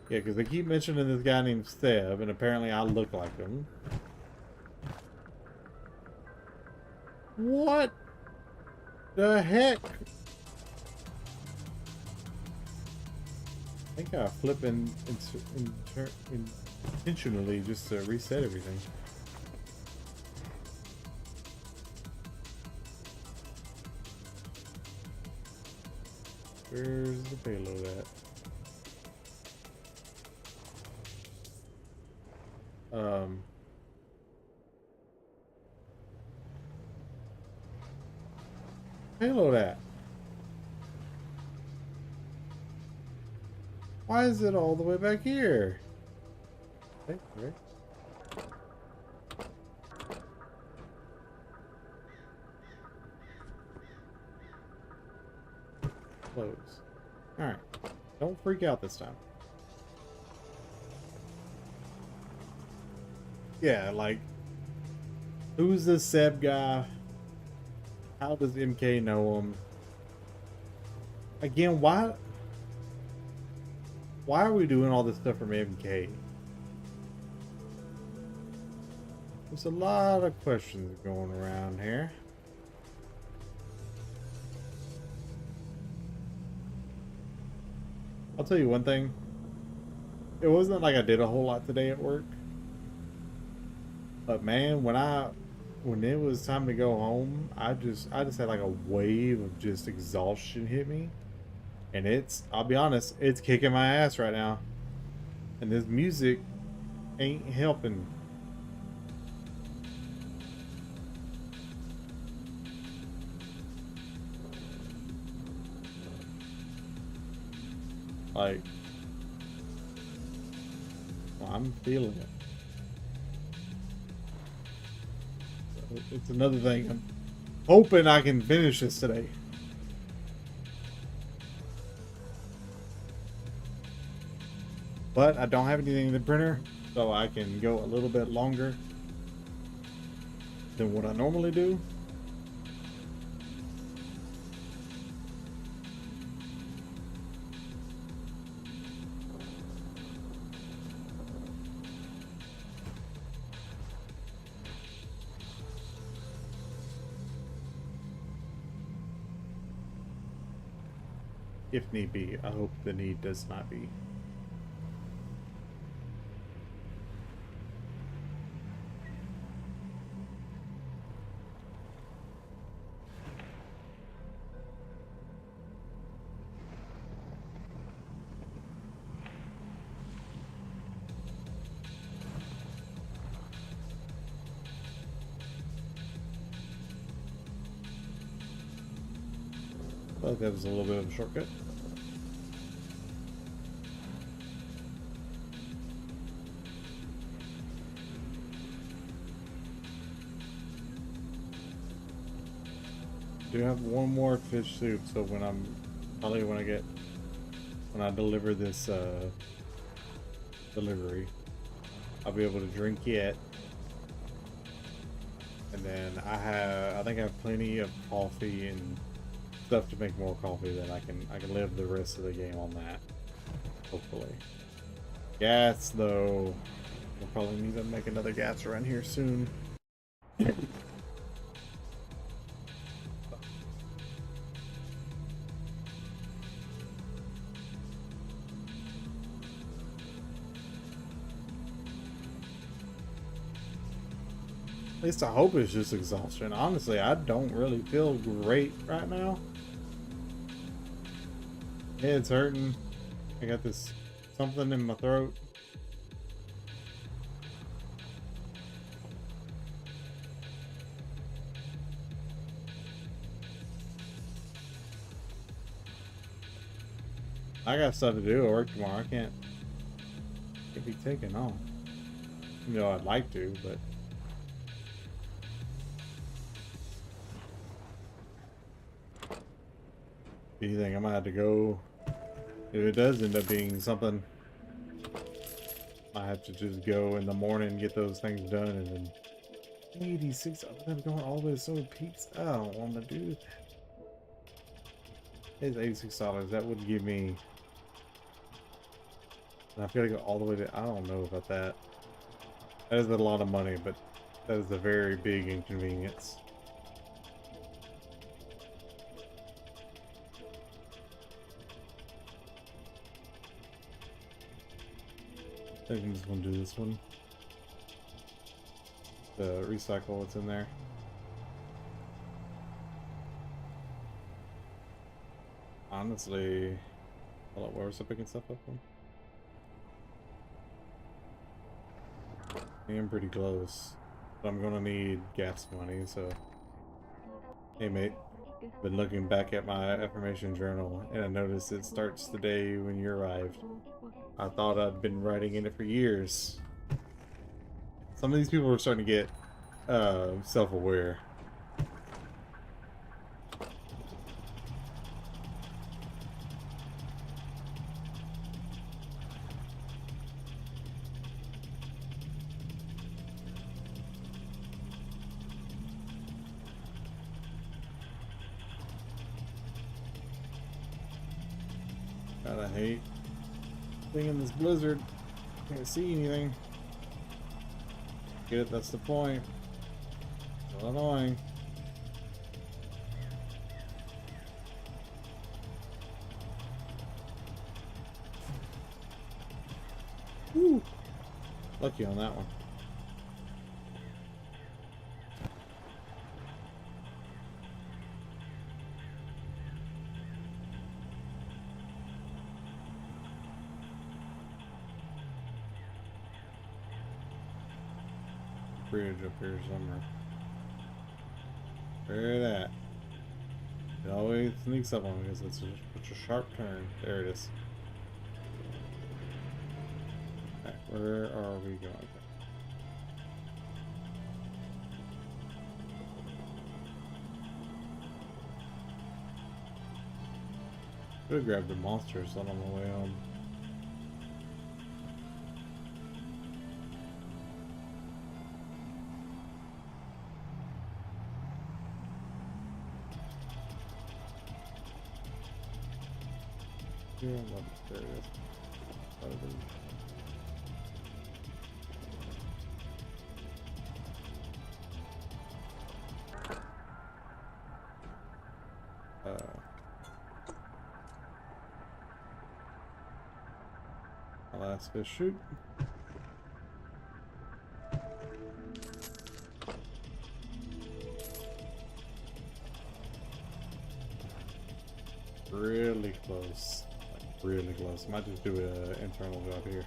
Yeah, because they keep mentioning this guy named Seb, and apparently I look like him. What the heck? I think I flip intentionally just to reset everything. Where's the payload at? Payload at? Why is it all the way back here? Okay, right. Close. Alright. Don't freak out this time. Yeah, like, who's this Seb guy? How does MK know him? Again, why are we doing all this stuff from MK? There's a lot of questions going around here. I'll tell you one thing. It wasn't like I did a whole lot today at work. But man, when it was time to go home, I just had like a wave of just exhaustion hit me. And I'll be honest, it's kicking my ass right now. And this music ain't helping. Like, well, I'm feeling it. It's another thing. I'm hoping I can finish this today. But I don't have anything in the printer, so I can go a little bit longer than what I normally do. If need be. I hope the need does not be. Well, that was a little bit of a shortcut. Do have one more fish soup, so when I deliver this delivery, I'll be able to drink it. And then I think I have plenty of coffee and stuff to make more coffee that I can live the rest of the game on that. Hopefully. Gas though. We'll probably need to make another gas around here soon. At least I hope it's just exhaustion. Honestly, I don't really feel great right now. Head's hurting. I got this something in my throat. I got stuff to do at work tomorrow. I can't be taking off. You know, I'd like to, but do you think I might have to go? If it does end up being something, I have to just go in the morning and get those things done, and then 86 of them going all the way to Solar Peaks. I don't want to do that. It's $86. That would give me. And I've got to go all the way to. I don't know about that. That is a lot of money, but that is a very big inconvenience. I think I'm just going to do this one. To recycle what's in there. Honestly, hold up, where was I picking stuff up from? I am pretty close, but I'm gonna need gas money, so. Hey mate, been looking back at my affirmation journal, and I noticed it starts the day when you arrived. I thought I'd been writing in it for years. Some of these people are starting to get self-aware. God, I hate being in this blizzard. Can't see anything. Get it? That's the point. It's so annoying. Woo! Lucky on that one. Bridge up here somewhere. Where that? It always sneaks up on me because it's such a sharp turn. There it is. Alright, where are we going? Could have grabbed the monsters on the way home. Yeah, there it is. Last fish shoot. Really close. Like really close. Might just do an internal job here.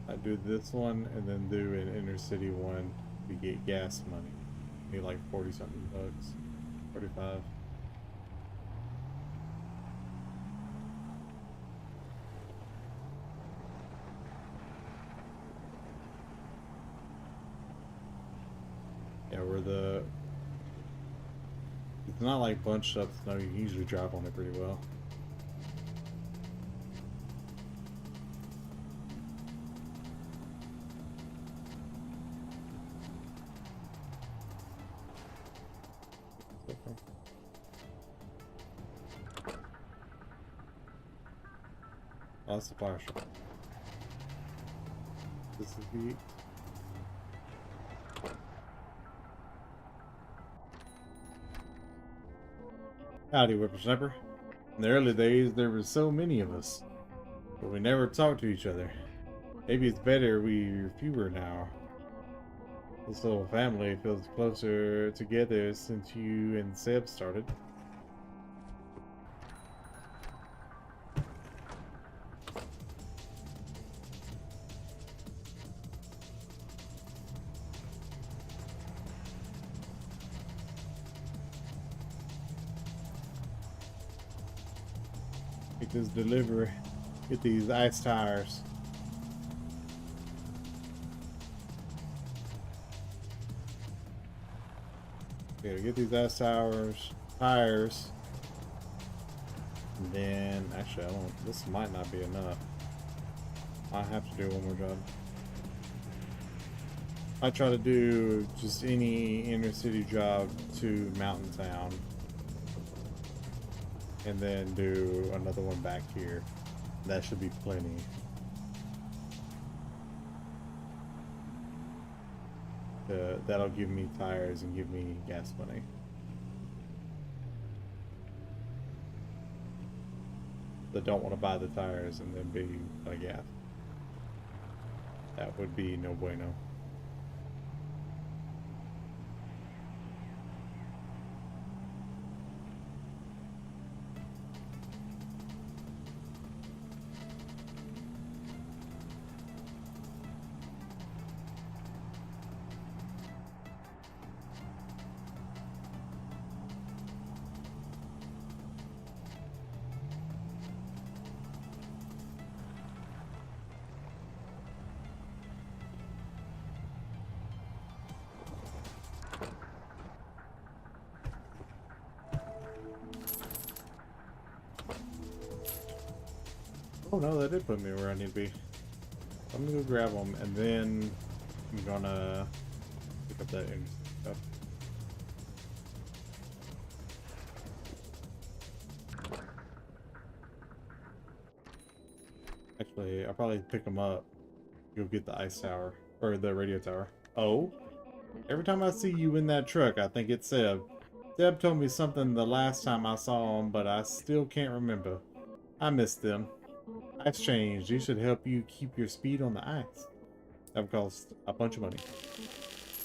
I do this one and then do an inner city one to get gas money. Need like 40 something bucks. 45. Yeah, it's not like bunched up snow, you can usually drive on it pretty well. Oh, that's the fire shop. This is the... Howdy, whippersnapper. In the early days, there were so many of us, but we never talked to each other. Maybe it's better we're fewer now. This little family feels closer together since you and Seb started. Get this delivery. Get these ice tires. Okay, get these ice tires. And then, actually, I don't. This might not be enough. I have to do one more job. I try to do just any inner city job to Mountain Town. And then do another one back here. That should be plenty. That'll give me tires and give me gas money. I don't want to buy the tires and then be like, gas. That would be no bueno. Oh no, that did put me where I need to be. I'm gonna go grab them, and then I'm gonna pick up that stuff. Actually, I'll probably pick them up. Go get the ice tower, or the radio tower. Oh, every time I see you in that truck, I think it's Seb. Seb told me something the last time I saw him, but I still can't remember. I missed them. Ice changed. These should help you keep your speed on the ice. That would cost a bunch of money.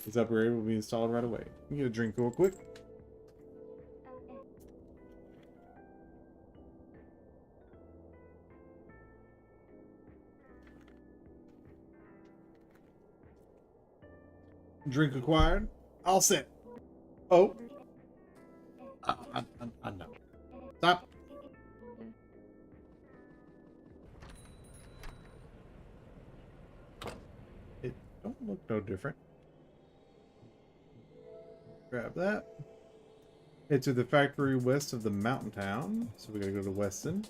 This upgrade will be installed right away. You get a drink real quick. Drink acquired. All set. Oh. I know. Stop. It don't look no different. Grab that. Head to the factory west of the mountain town. So we gotta go to Weston.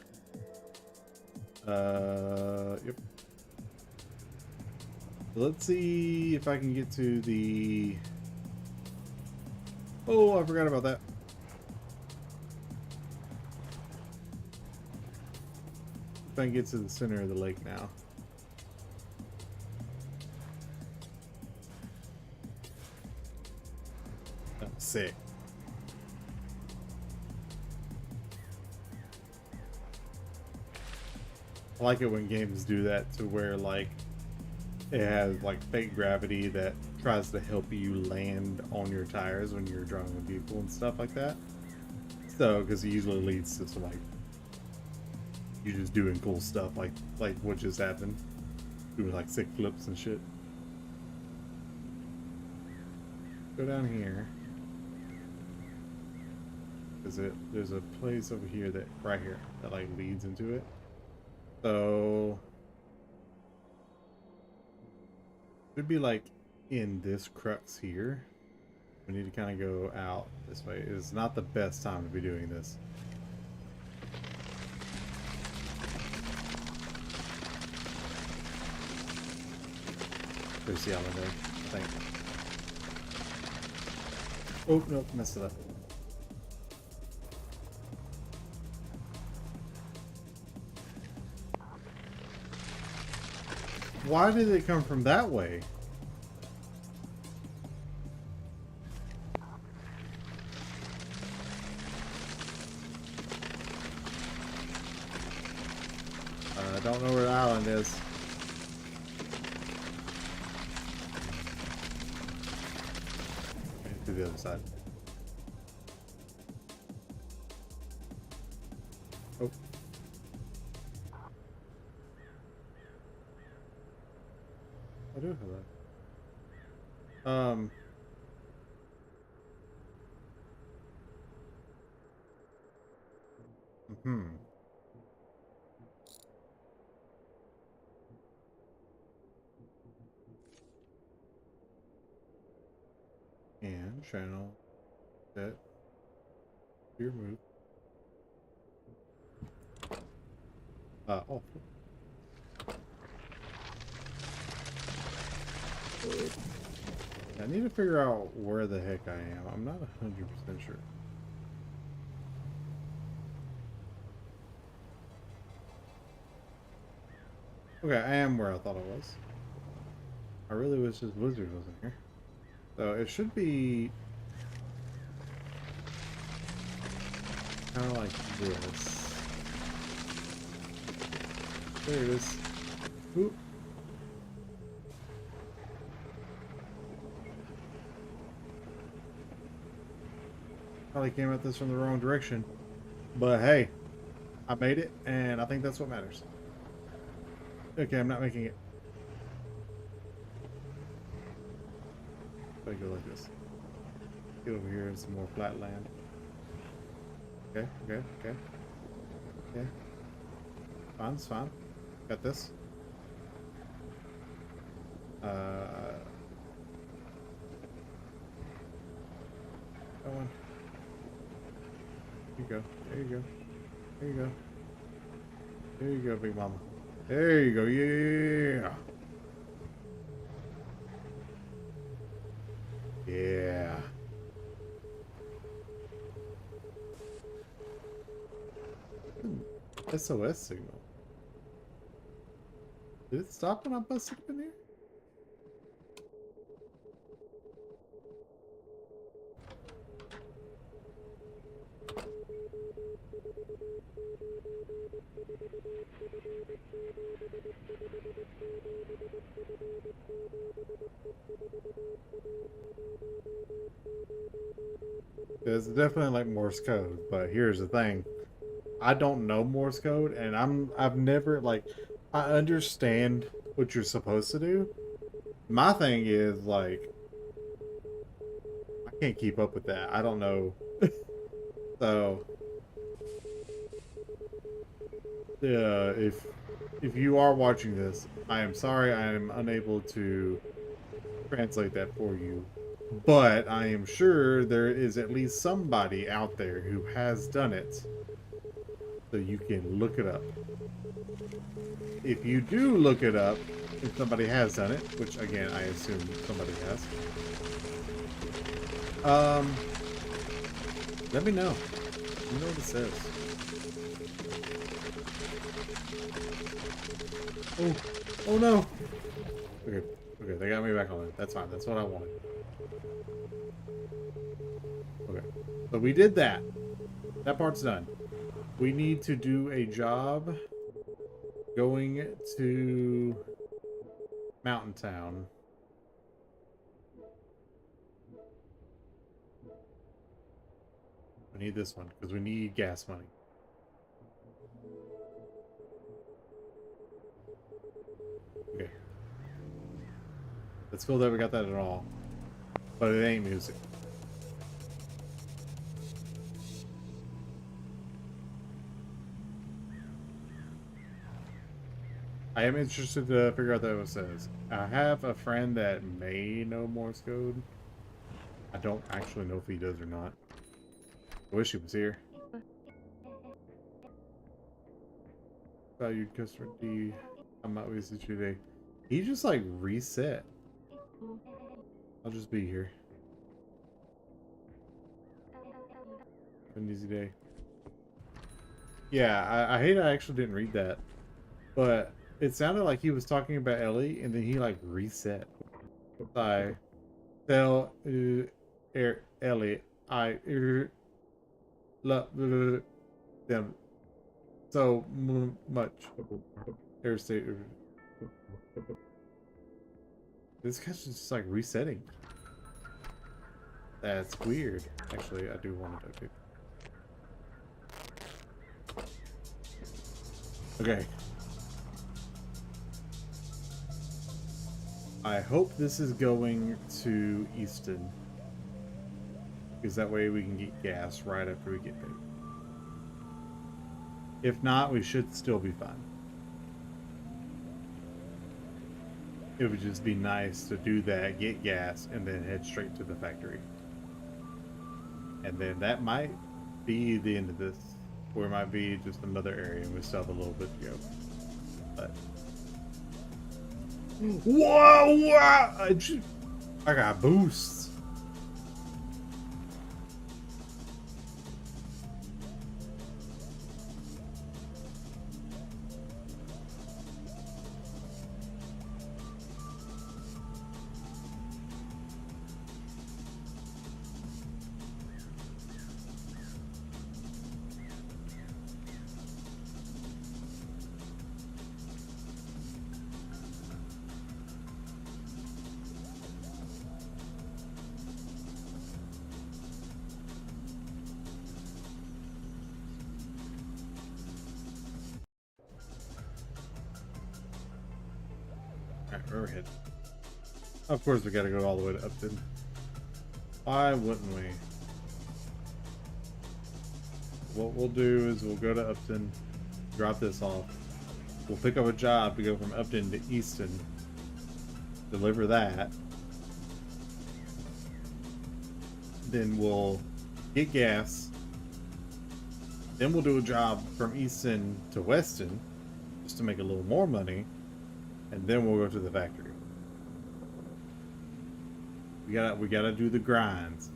Yep. Let's see if I can get to the... Oh, I forgot about that. If I can get to the center of the lake now. Oh, sick. I like it when games do that, to where like it has like fake gravity that tries to help you land on your tires when you're driving a vehicle and stuff like that. So, because it usually leads to some like you just doing cool stuff like what just happened, doing like sick flips and shit. Go down here. There's a place over here that right here that like leads into it. So it'd be like in this crux here. We need to kind of go out this way. It's not the best time to be doing this. There's the island there, I think. Oh, no, messed it up. Why did it come from that way? don't know where the island is. To the other side. Oh. I do have that. And channel that your move. Oh. I need to figure out where the heck I am. I'm not 100% sure. Okay, I am where I thought I was. I really wish this wizard wasn't here. So it should be kind of like this. There it is. Oop. Probably came at this from the wrong direction. But hey, I made it, and I think that's what matters. Okay, I'm not making it. I go like this. Get over here in some more flat land. Okay. Fine, it's fine. Got this. That one. There you go. There you go. There you go. There you go, big mama. There you go. Yeah. Yeah. SOS signal. Did it stop when I busted up in here? It's definitely like Morse code, but here's the thing. I don't know Morse code, and I've never, like, I understand what you're supposed to do. My thing is, like, I can't keep up with that. I don't know. So yeah, if you are watching this, I am sorry I am unable to translate that for you. But I am sure there is at least somebody out there who has done it. So you can look it up. If you do look it up, if somebody has done it, which again I assume somebody has, let me know. Let me know what it says. Oh no. Okay, they got me back on it. That's fine. That's what I wanted. Okay, so we did that. That part's done. We need to do a job going to Mountain Town. We need this one because we need gas money. Okay. Let's feel that we got that at all. But it ain't music. I am interested to figure out what it says. I have a friend that may know Morse code. I don't actually know if he does or not. I wish he was here. Valued customer D. I'm not wasting today. He just like reset. I'll just be here. Have an easy day. Yeah, I hate I actually didn't read that. But it sounded like he was talking about Ellie and then he like reset. I tell Ellie I love them so much. Interstate. This guy's just like resetting. That's weird. Actually, I do want to do. Okay. I hope this is going to Easton. Because that way we can get gas right after we get paid. If not, we should still be fine. It would just be nice to do that, get gas, and then head straight to the factory. And then that might be the end of this. Or it might be just another area and we still have a little bit to go. But whoa! I got boosts. We're ahead. Of course, we gotta go all the way to Upton. Why wouldn't we? What we'll do is we'll go to Upton, drop this off. We'll pick up a job to go from Upton to Easton, deliver that. Then we'll get gas. Then we'll do a job from Easton to Weston, just to make a little more money. And then we'll go to the factory. We gotta do the grinds.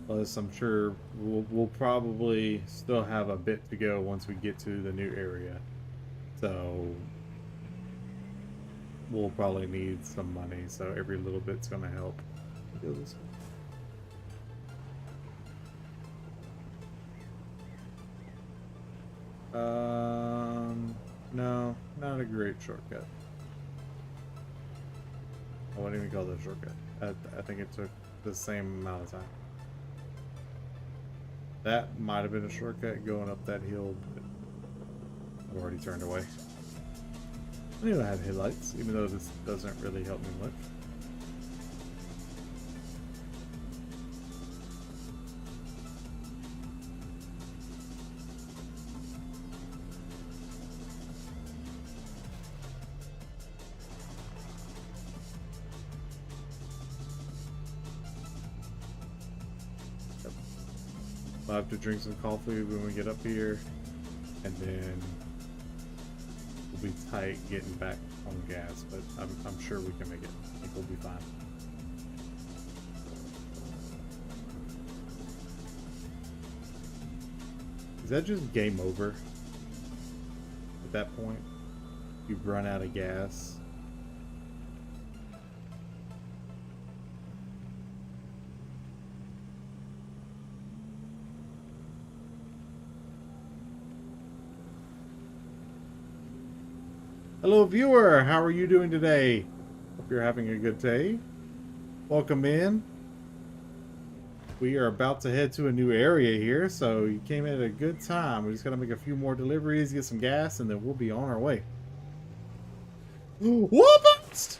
Plus, I'm sure we'll probably still have a bit to go once we get to the new area. So we'll probably need some money. So every little bit's gonna help. Do this. No, not a great shortcut. I wouldn't even call that a shortcut. I think it took the same amount of time. That might have been a shortcut going up that hill, but I've already turned away. I knew I had headlights, even though this doesn't really help me much. I'll have to drink some coffee when we get up here, and then we'll be tight getting back on gas, but I'm sure we can make it. I think we'll be fine. Is that just game over? At that point, you've run out of gas. Hello viewer, how are you doing today? Hope you're having a good day. Welcome in. We are about to head to a new area here, so you came in at a good time. We're just gonna make a few more deliveries, get some gas, and then we'll be on our way. Whoopst!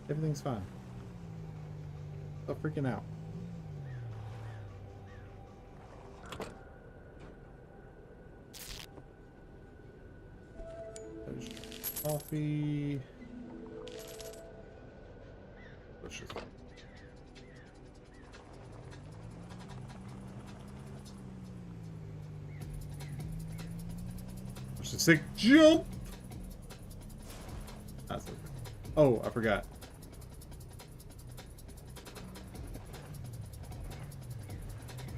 Everything's fine. Stop freaking out. Coffee. Let's just say jump. That's okay. Oh, I forgot.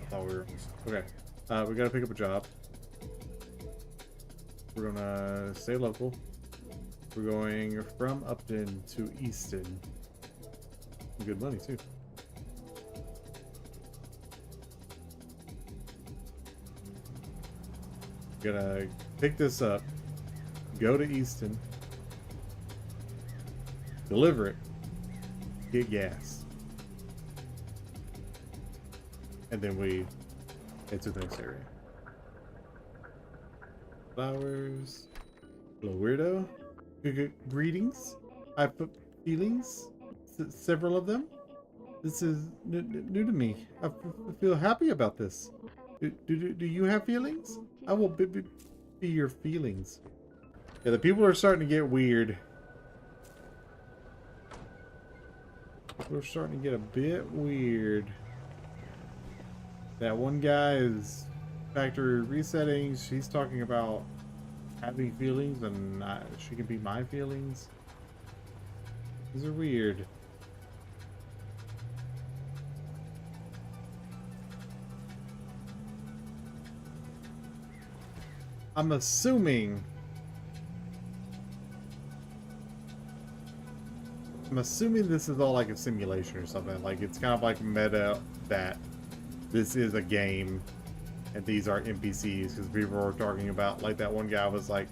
I thought we were okay. We gotta pick up a job. We're gonna stay local. We're going from Upton to Easton. Good money too. Gonna pick this up, go to Easton, deliver it, get gas, and then we head to the next area. Flowers. Hello, weirdo. Greetings. I have feelings. Several of them. This is new to me. I feel happy about this. Do you have feelings? I will be your feelings. Yeah, the people are starting to get weird. We're starting to get a bit weird. That one guy is factory resetting. She's talking about having feelings and she can be my feelings. These are weird. I'm assuming this is all like a simulation or something. Like it's kind of like meta that this is a game and these are NPCs, because people were talking about, like, that one guy was like,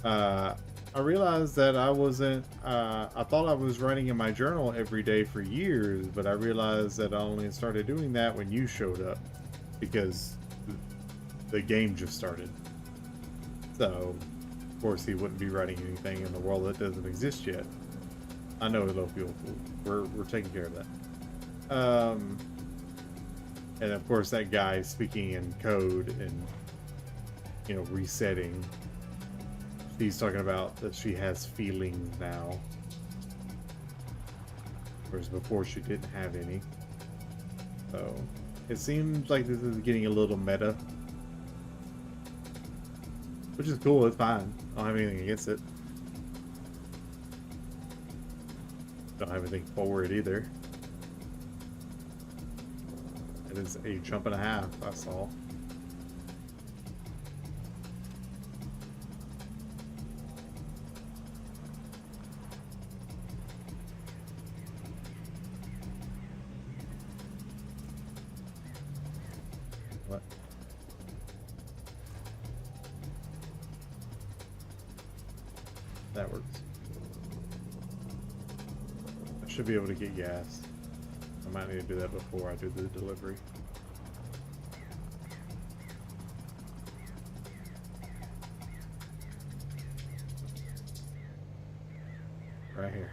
I realized that I wasn't, I thought I was writing in my journal every day for years, but I realized that I only started doing that when you showed up, because the game just started. So, of course, he wouldn't be writing anything in the world that doesn't exist yet. I know, hello, people. We're taking care of that. And of course, that guy speaking in code and, you know, resetting. She's talking about that she has feelings now, whereas before she didn't have any. So it seems like this is getting a little meta, which is cool. It's fine. I don't have anything against it. Don't have anything for it either. It is a jump and a half, I saw. What? That works. I should be able to get gas. I might need to do that before I do the delivery. Right here.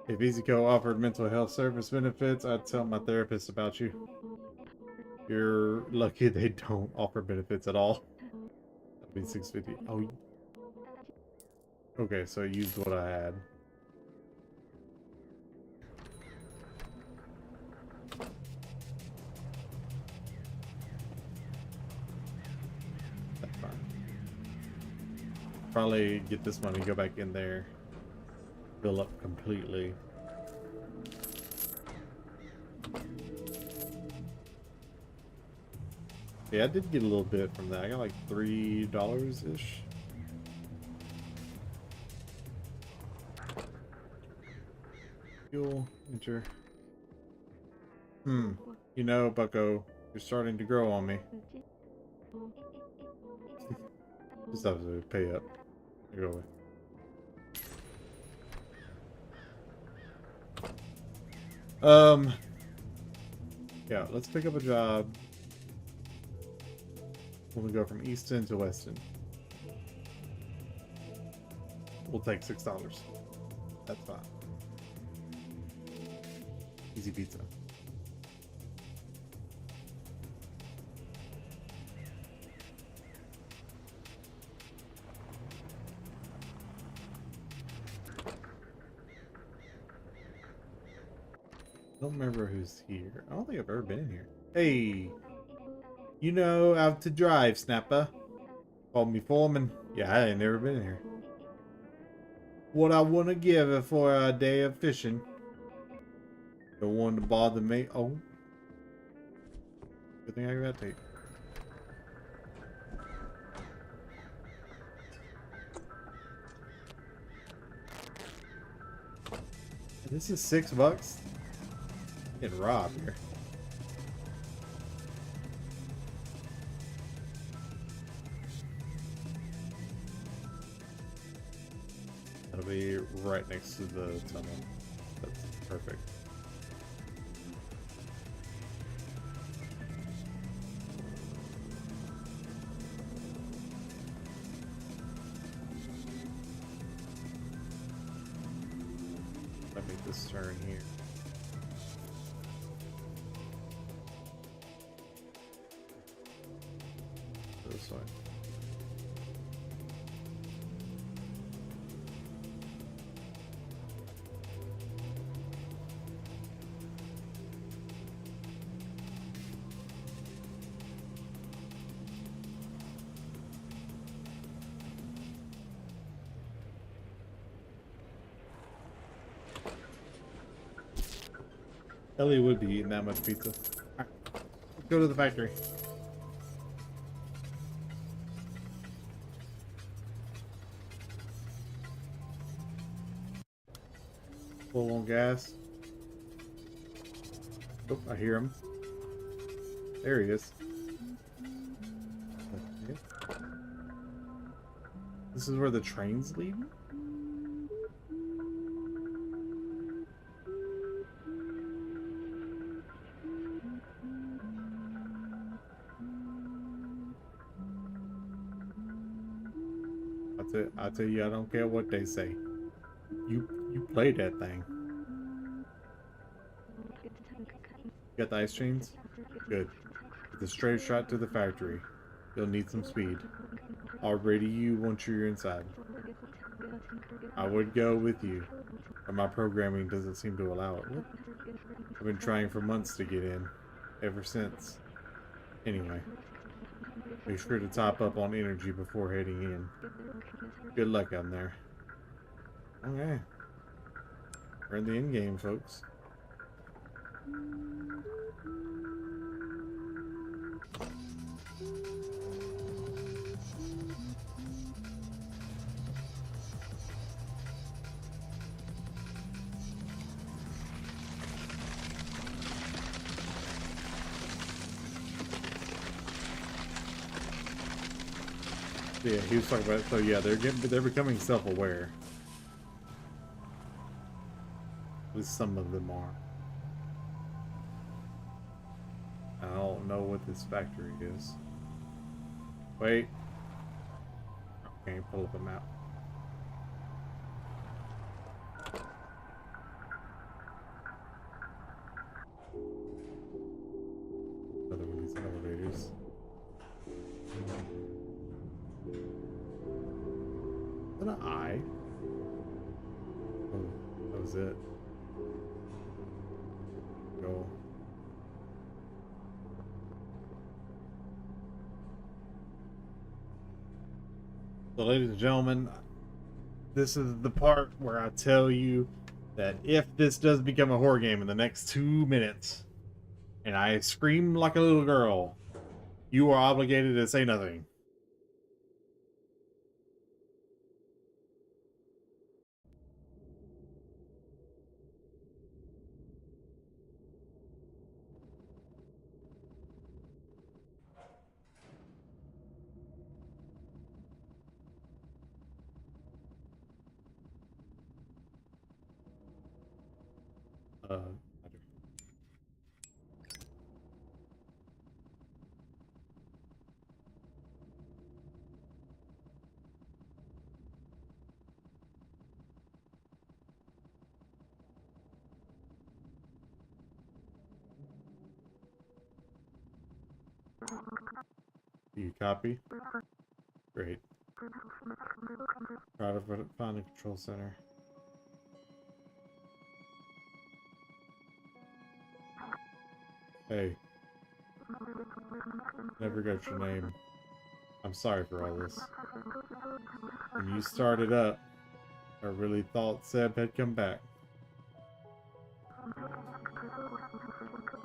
If EasyCo offered mental health service benefits, I'd tell my therapist about you. You're lucky they don't offer benefits at all. That'd be $6.50. Oh. Okay, so I used what I had. That's fine. Probably get this money, go back in there, fill up completely. Yeah, I did get a little bit from that. I got like $3-ish. Fuel, enter. You know, Bucko, you're starting to grow on me. Just have to pay up. Go away. Yeah, let's pick up a job when we go from Easton to Weston. We'll take $6. That's fine. Easy pizza. Don't remember who's here. I don't think I've ever been in here. Hey, you know how to drive, Snapper. Call me Foreman. Yeah, I ain't never been in here. What I want to give it for a day of fishing. Don't want to bother me. Oh, good thing I got tape. This is $6. Getting robbed here. That'll be right next to the tunnel. That's perfect. Let me make this turn here. This way. Ellie would be eating that much pizza. Alright, let's go to the factory. Full on gas. Oh, I hear him. There he is. This is where the train's leaving? I tell you, I don't care what they say. You played that thing. Got the ice chains? Good. It's a straight shot to the factory. You'll need some speed. I'll ready you once you're inside. I would go with you, but my programming doesn't seem to allow it. I've been trying for months to get in. Ever since. Anyway. Be sure to top up on energy before heading in. Good luck out there. Okay. We're in the end game, folks. Yeah, he was talking about it. So yeah, they're becoming self-aware. At least some of them are. I don't know what this factory is. Wait. Okay, pull up a map. Another one of these elevators. Is that an eye? Oh, that was it. Go. So, ladies and gentlemen, this is the part where I tell you that if this does become a horror game in the next 2 minutes, and I scream like a little girl, you are obligated to say nothing. I do. Do you copy? Great. Try to find a control center. Hey. Never got your name. I'm sorry for all this. When you started up, I really thought Seb had come back.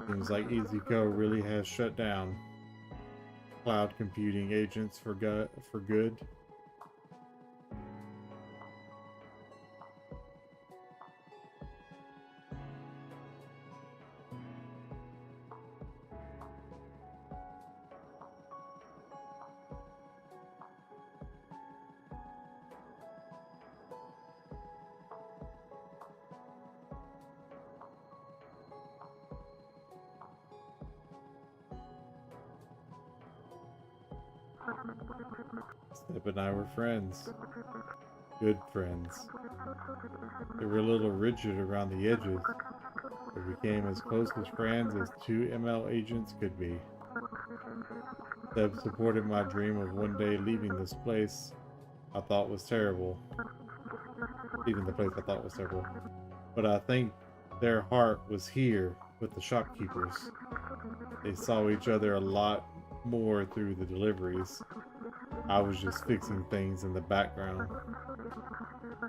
Seems like EasyCo really has shut down cloud computing agents for good. Seb and I were friends. Good friends. They were a little rigid around the edges, but became as close as friends as two ML agents could be. Seb supported my dream of one day leaving this place I thought was terrible. Leaving the place I thought was terrible. But I think their heart was here with the shopkeepers. They saw each other a lot more through the deliveries. I was just fixing things in the background.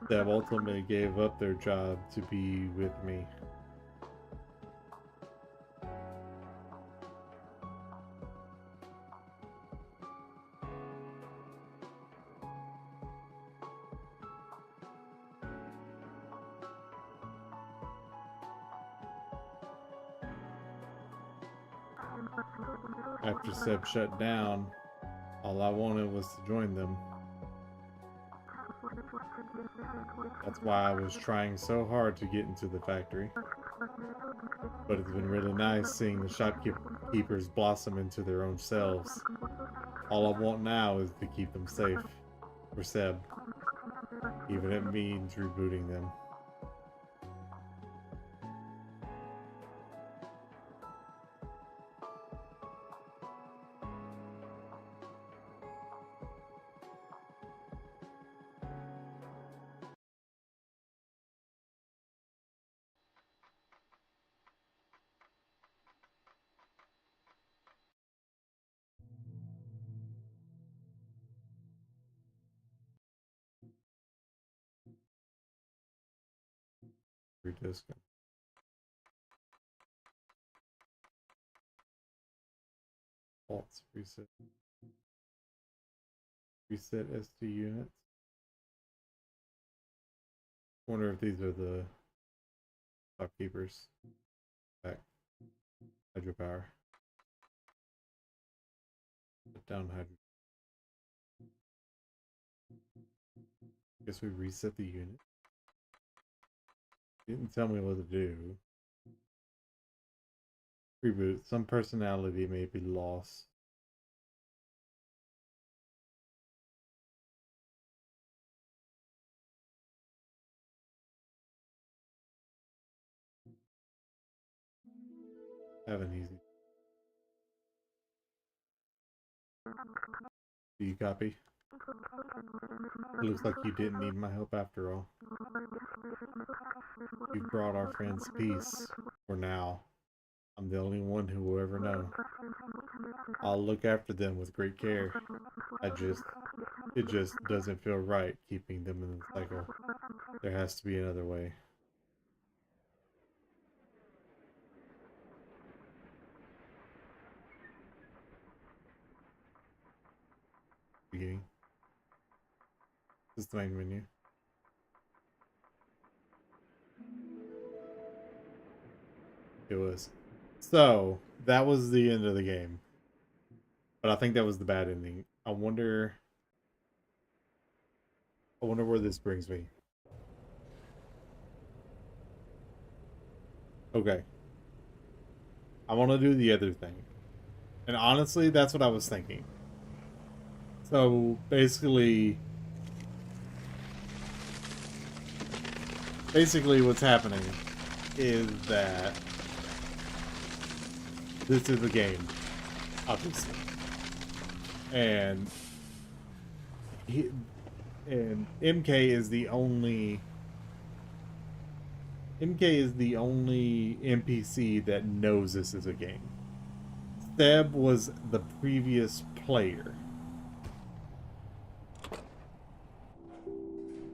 Seb ultimately gave up their job to be with me. After Seb shut down, all I wanted was to join them. That's why I was trying so hard to get into the factory. But it's been really nice seeing the shopkeepers blossom into their own selves. All I want now is to keep them safe. For Seb. Even if it means rebooting them. Disco. Faults reset. Reset SD units. Wonder if these are the shopkeepers. Back. Hydropower. Put down hydro. Guess we reset the unit. Didn't tell me what to do. Reboot. Some personality may be lost. Have an easy. Do you copy? It looks like you didn't need my help after all. You brought our friends peace. For now. I'm the only one who will ever know. I'll look after them with great care. It just doesn't feel right keeping them in the cycle. There has to be another way. Beginning. This is the main menu. It was. So, that was the end of the game. But I think that was the bad ending. I wonder where this brings me. Okay. I want to do the other thing. And honestly, that's what I was thinking. So, basically what's happening is that this is a game, obviously. And MK is the only NPC that knows this is a game. Seb was the previous player.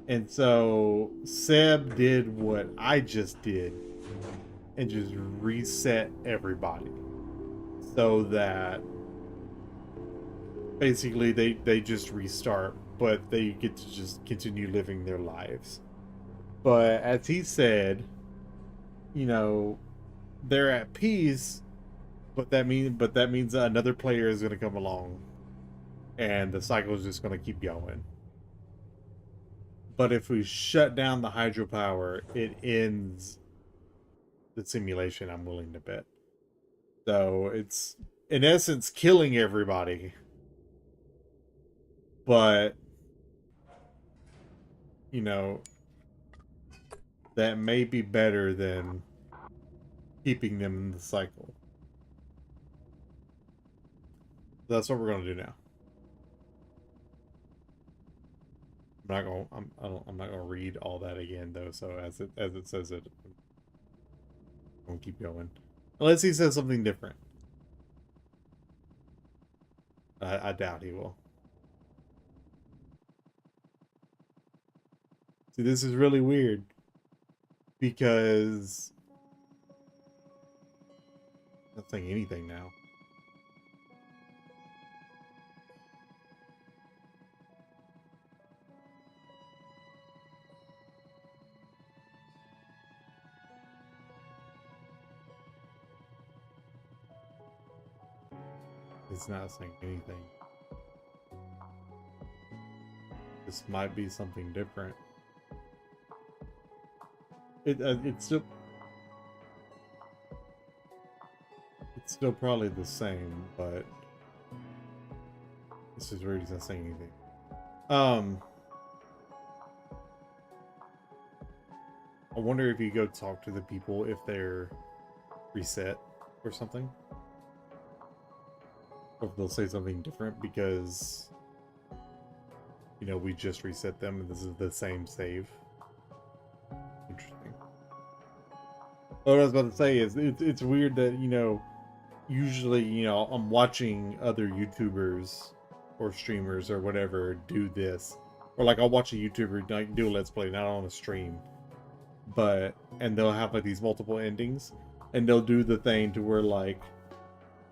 And so Seb did what I just did and just reset everybody so that basically they just restart, but they get to just continue living their lives. But as he said, you know, they're at peace, but that means another player is going to come along and the cycle is just going to keep going. But if we shut down the hydropower, it ends the simulation, I'm willing to bet. So it's, in essence, killing everybody. But, you know, that may be better than keeping them in the cycle. That's what we're gonna do now. I'm not gonna I'm not gonna read all that again though. So as it says it, I'm gonna keep going. Unless he says something different. I doubt he will. See, this is really weird because I'm not saying anything now. It's not saying anything. This might be something different. It's still probably the same, but this is weird. He's not saying anything. I wonder if you go talk to the people if they're reset or something, or if they'll say something different because, you know, we just reset them and this is the same save. Interesting. What I was about to say is it's weird that, you know, usually, you know, I'm watching other YouTubers or streamers or whatever do this, or like I'll watch a YouTuber like do a let's play, not on a stream, but and they'll have like these multiple endings, and they'll do the thing to where like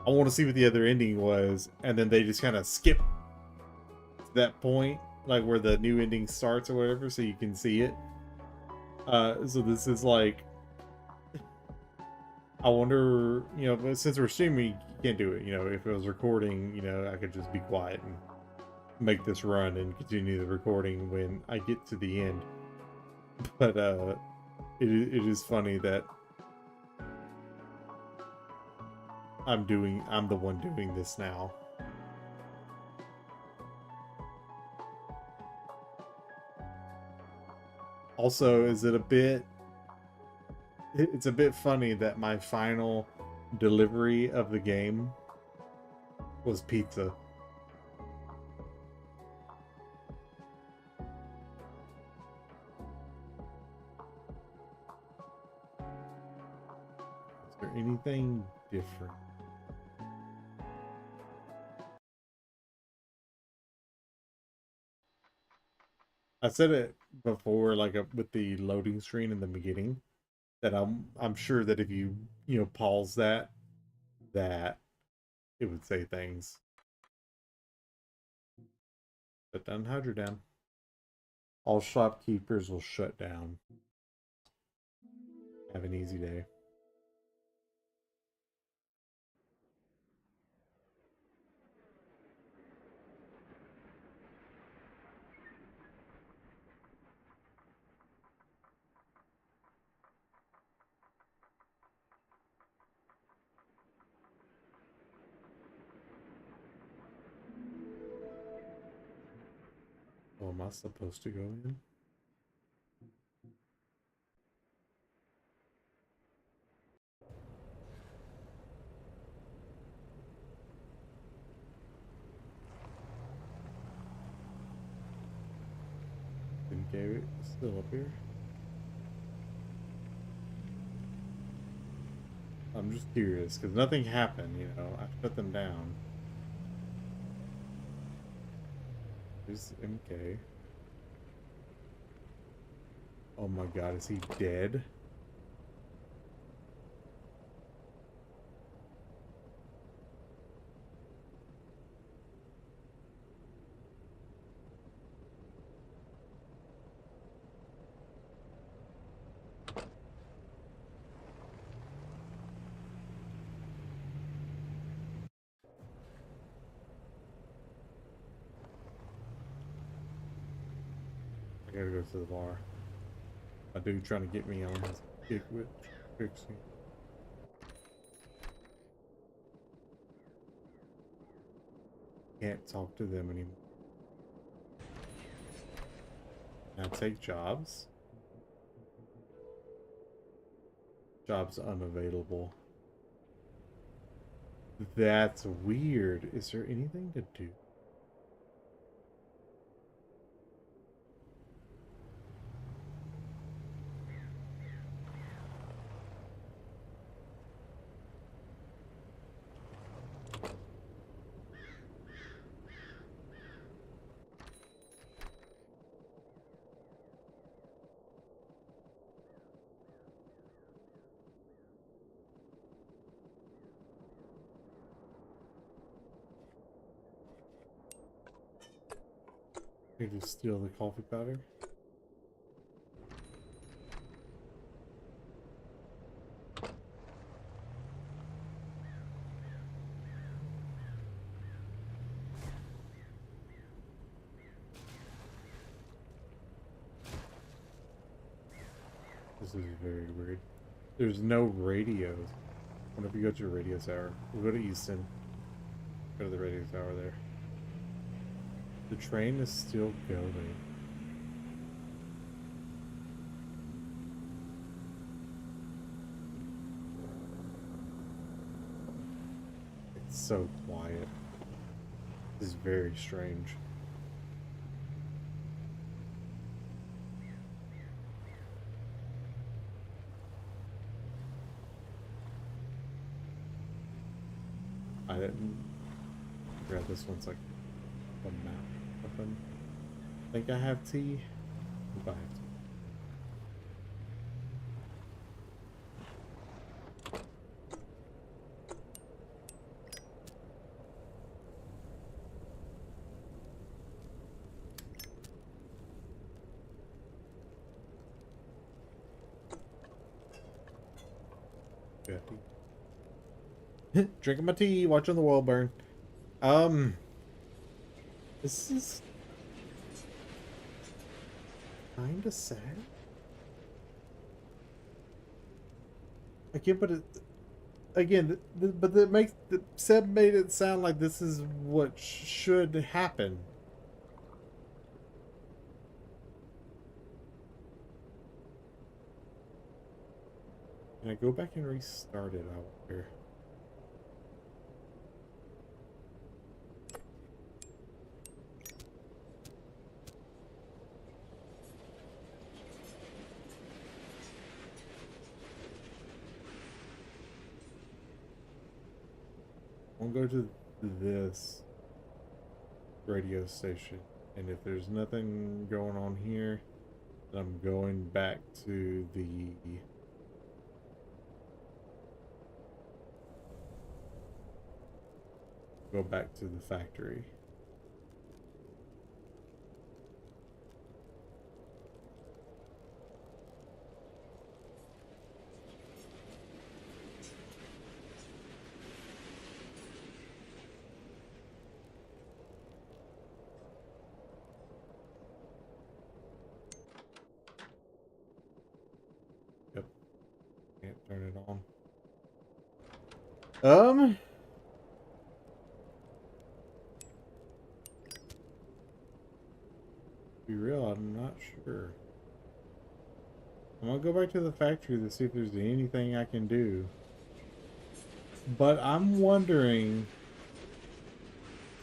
I want to see what the other ending was, and then they just kind of skip to that point, like where the new ending starts or whatever, so you can see it. So this is like, I wonder, you know, but since we're streaming, you can't do it. You know, if it was recording, you know, I could just be quiet and make this run and continue the recording when I get to the end. But it is funny that I'm the one doing this now. Also, is it a bit, it's a bit funny that my final delivery of the game was pizza. Is there anything different? I said it before, like with the loading screen in the beginning, that I'm sure that if you know pause that it would say things. Shut down Hydro Dam. All shopkeepers will shut down. Have an easy day. Oh, am I supposed to go in? Okay, it's still up here. I'm just curious because nothing happened, you know. I shut them down. There's MK. Oh my god, is he dead? I gotta go to the bar. A dude trying to get me on his kick with fixing. Can't talk to them anymore. Can I take jobs? Jobs unavailable. That's weird. Is there anything to do? I just steal the coffee powder. This is very weird. There's no radios. What if you go to a radio tower? We'll go to Easton. Go to the radio tower there. The train is still going. It's so quiet. This is very strange. I didn't grab this one's like a map weapon. I think I have tea. If I have tea. Yeah, tea. Drinking my tea, watching the world burn. This is kind of sad. Again, but it again, but that makes Seb made it sound like this is what should happen. Can I go back and restart it out here? I'll go to this radio station, and if there's nothing going on here, then I'm going back to the factory. Yep. Can't turn it on. To be real, I'm not sure. I'm gonna go back to the factory to see if there's anything I can do. But I'm wondering,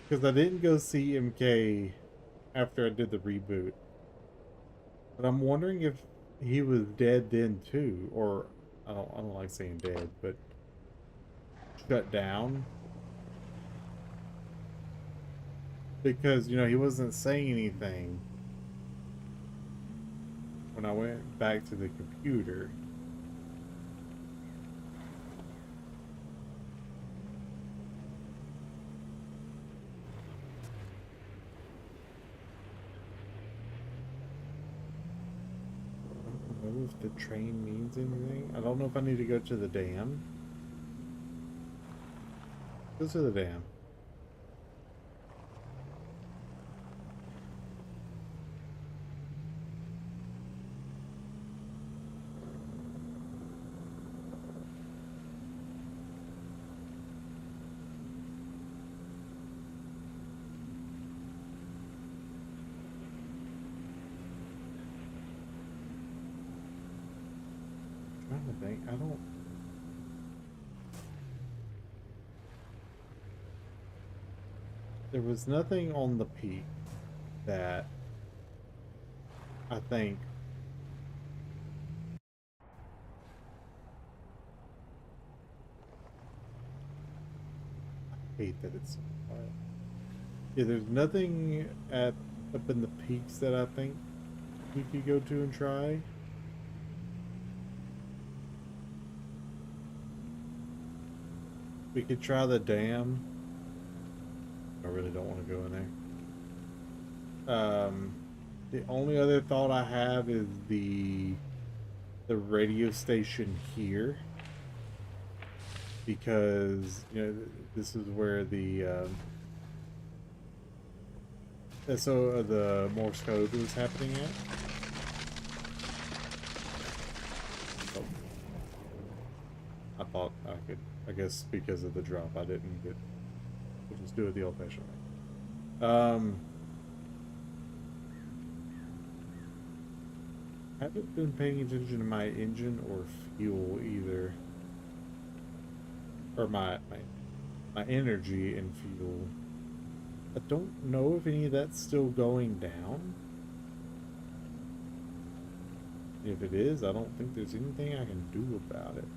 because I didn't go see MK after I did the reboot. But I'm wondering if he was dead then too, or I don't like saying dead, but shut down. Because, you know, he wasn't saying anything when I went back to the computer. I don't know if the train means anything. I don't know if I need to go to the dam. Go to the dam. to think. I don't. There was nothing on the peak that I think. I hate that it's so quiet. Yeah, there's nothing at up in the peaks that I think we could go to and try. We could try the dam. I really don't want to go in there. The only other thought I have is the radio station here, because you know this is where the Morse code was happening at. Oh, I thought I could. I guess because of the drop, I didn't get. We'll just do it the old-fashioned way. Haven't been paying attention to my engine or fuel either, or my energy and fuel. I don't know if any of that's still going down. If it is, I don't think there's anything I can do about it.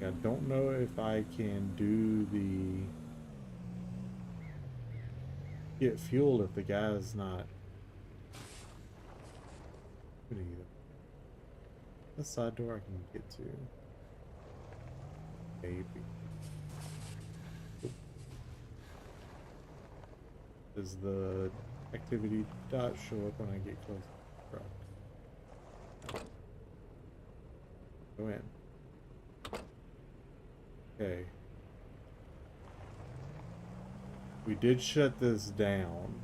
I don't know if I can do the get fuel if the guy's not good either. The side door I can get to. Maybe. Does the activity dot show up when I get close to the truck? Go in. Okay. We did shut this down,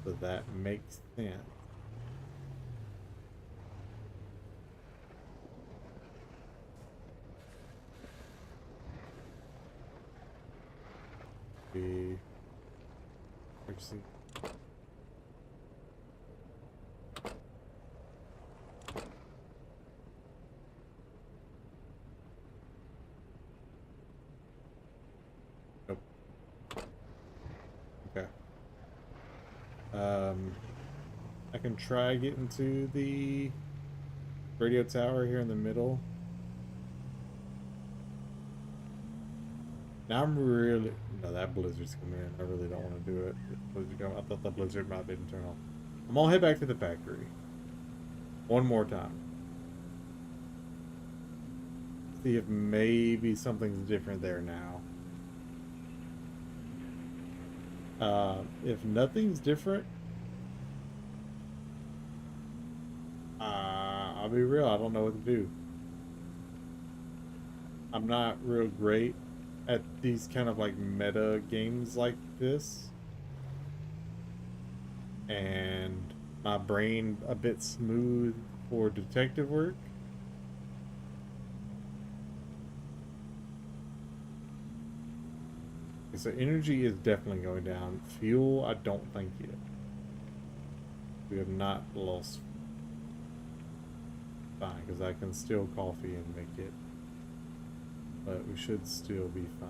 so that makes sense. Actually, nope. Okay. I can try getting to the radio tower here in the middle. Now I'm really... No, that blizzard's coming in. I really don't want to do it. I thought the blizzard might didn't turn off. I'm gonna head back to the factory. One more time. See if maybe something's different there now. If nothing's different, I'll be real, I don't know what to do. I'm not real great at these kind of like meta games like this, and my brain a bit smooth for detective work. So energy is definitely going down. Fuel, I don't think yet. We have not lost. Fine, because I can steal coffee and make it. But we should still be fine.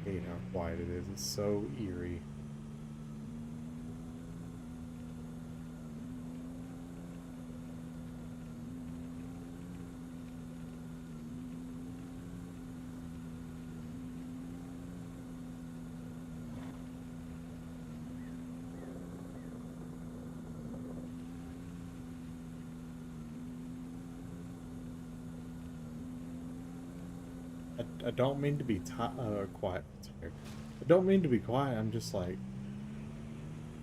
I hate how quiet it is. It's so eerie. I don't mean to be quiet. Sorry. I don't mean to be quiet. I'm just like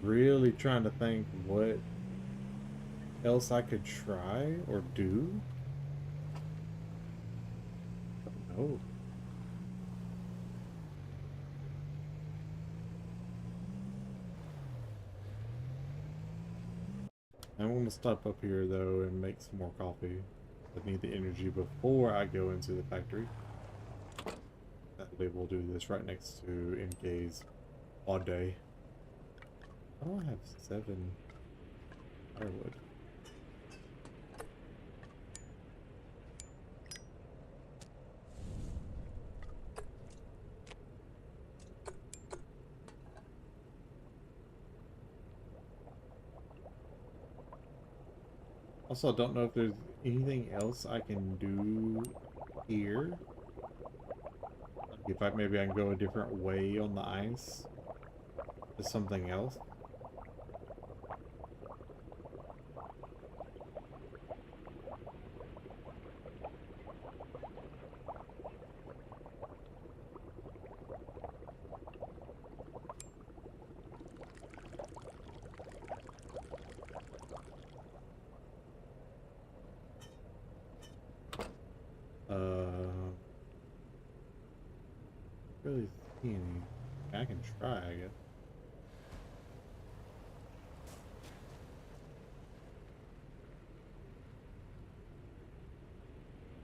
really trying to think what else I could try or do. I don't know. I'm gonna stop up here though and make some more coffee. I need the energy before I go into the factory. That way we'll do this right next to MK's all day. I don't have 7 firewood. Also, I don't know if there's anything else I can do here. Like if I maybe I can go a different way on the ice to something else. Really see any. I can try, I guess.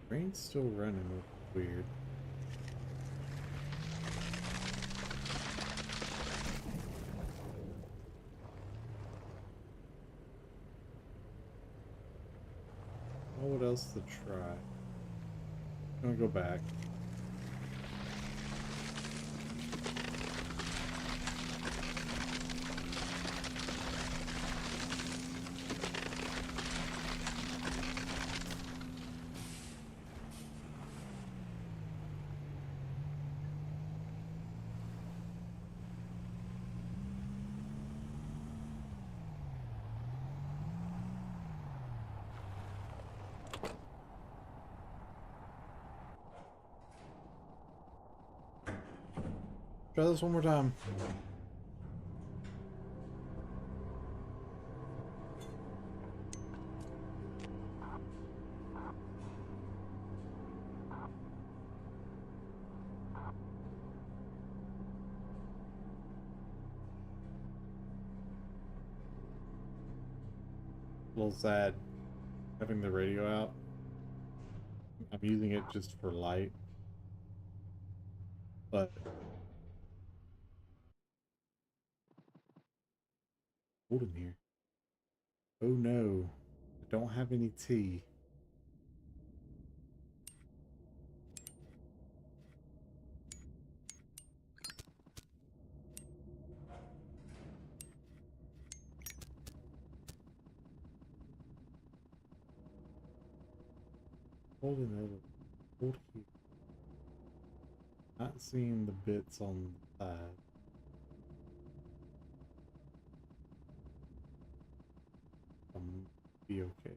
Rain's still running, which is weird. Oh, what else to try? I'm gonna go back. Try this one more time. A little sad having the radio out. I'm using it just for light, but hold in here. Oh no, I don't have any tea. Hold in over. Hold here. Not seeing the bits on the side. Be okay.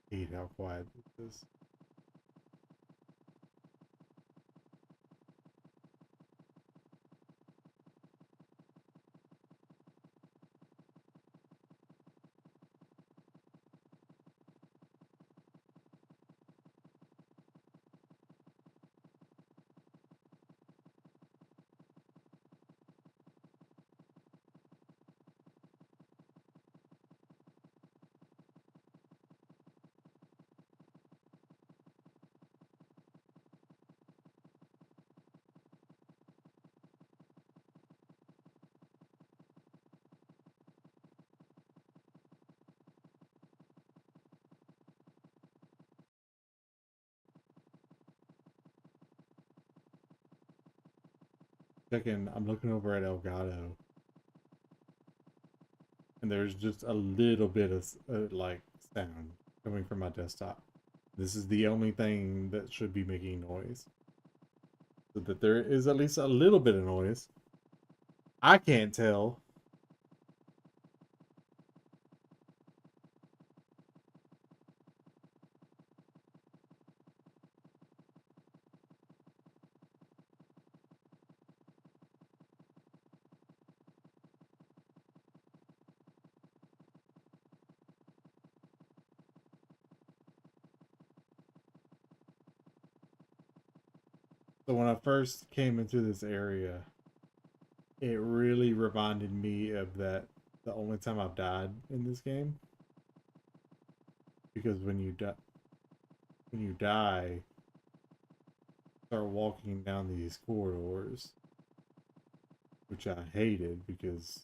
Hate how quiet this is. Second, I'm looking over at Elgato, and there's just a little bit of like sound coming from my desktop. This is the only thing that should be making noise, so that there is at least a little bit of noise. I can't tell. So when I first came into this area, it really reminded me of that the only time I've died in this game. Because when you die, start walking down these corridors, which I hated because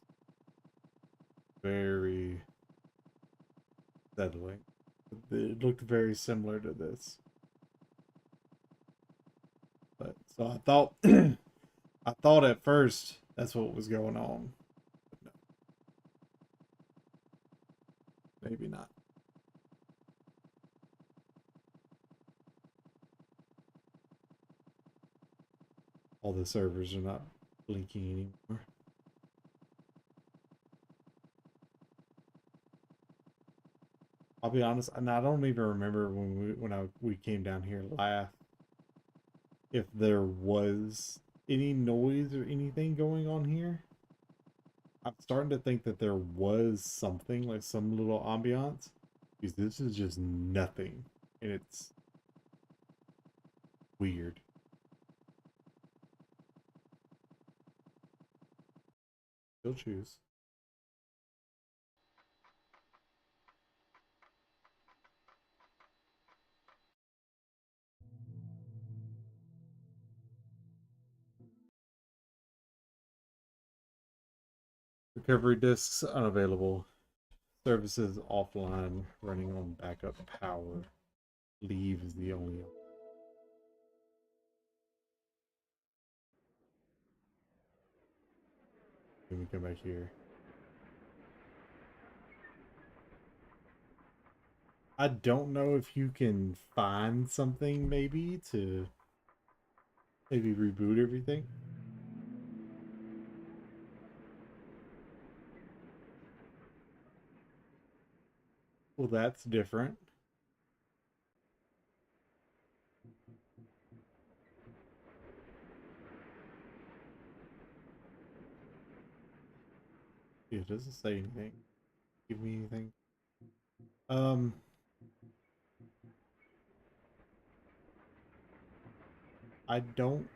very settling. It looked very similar to this. But so I thought I thought at first that's what was going on. But no, maybe not. All the servers are not blinking anymore. I'll be honest, and I don't even remember when we came down here last if there was any noise or anything going on here. I'm starting to think that there was something like some little ambiance because this is just nothing and it's weird. Still choose. Recovery disks unavailable. Services offline, running on backup power. Leave is the only. Let me come back here. I don't know if you can find something maybe to maybe reboot everything. Well, that's different. It doesn't say anything. Give me anything. Um, I don't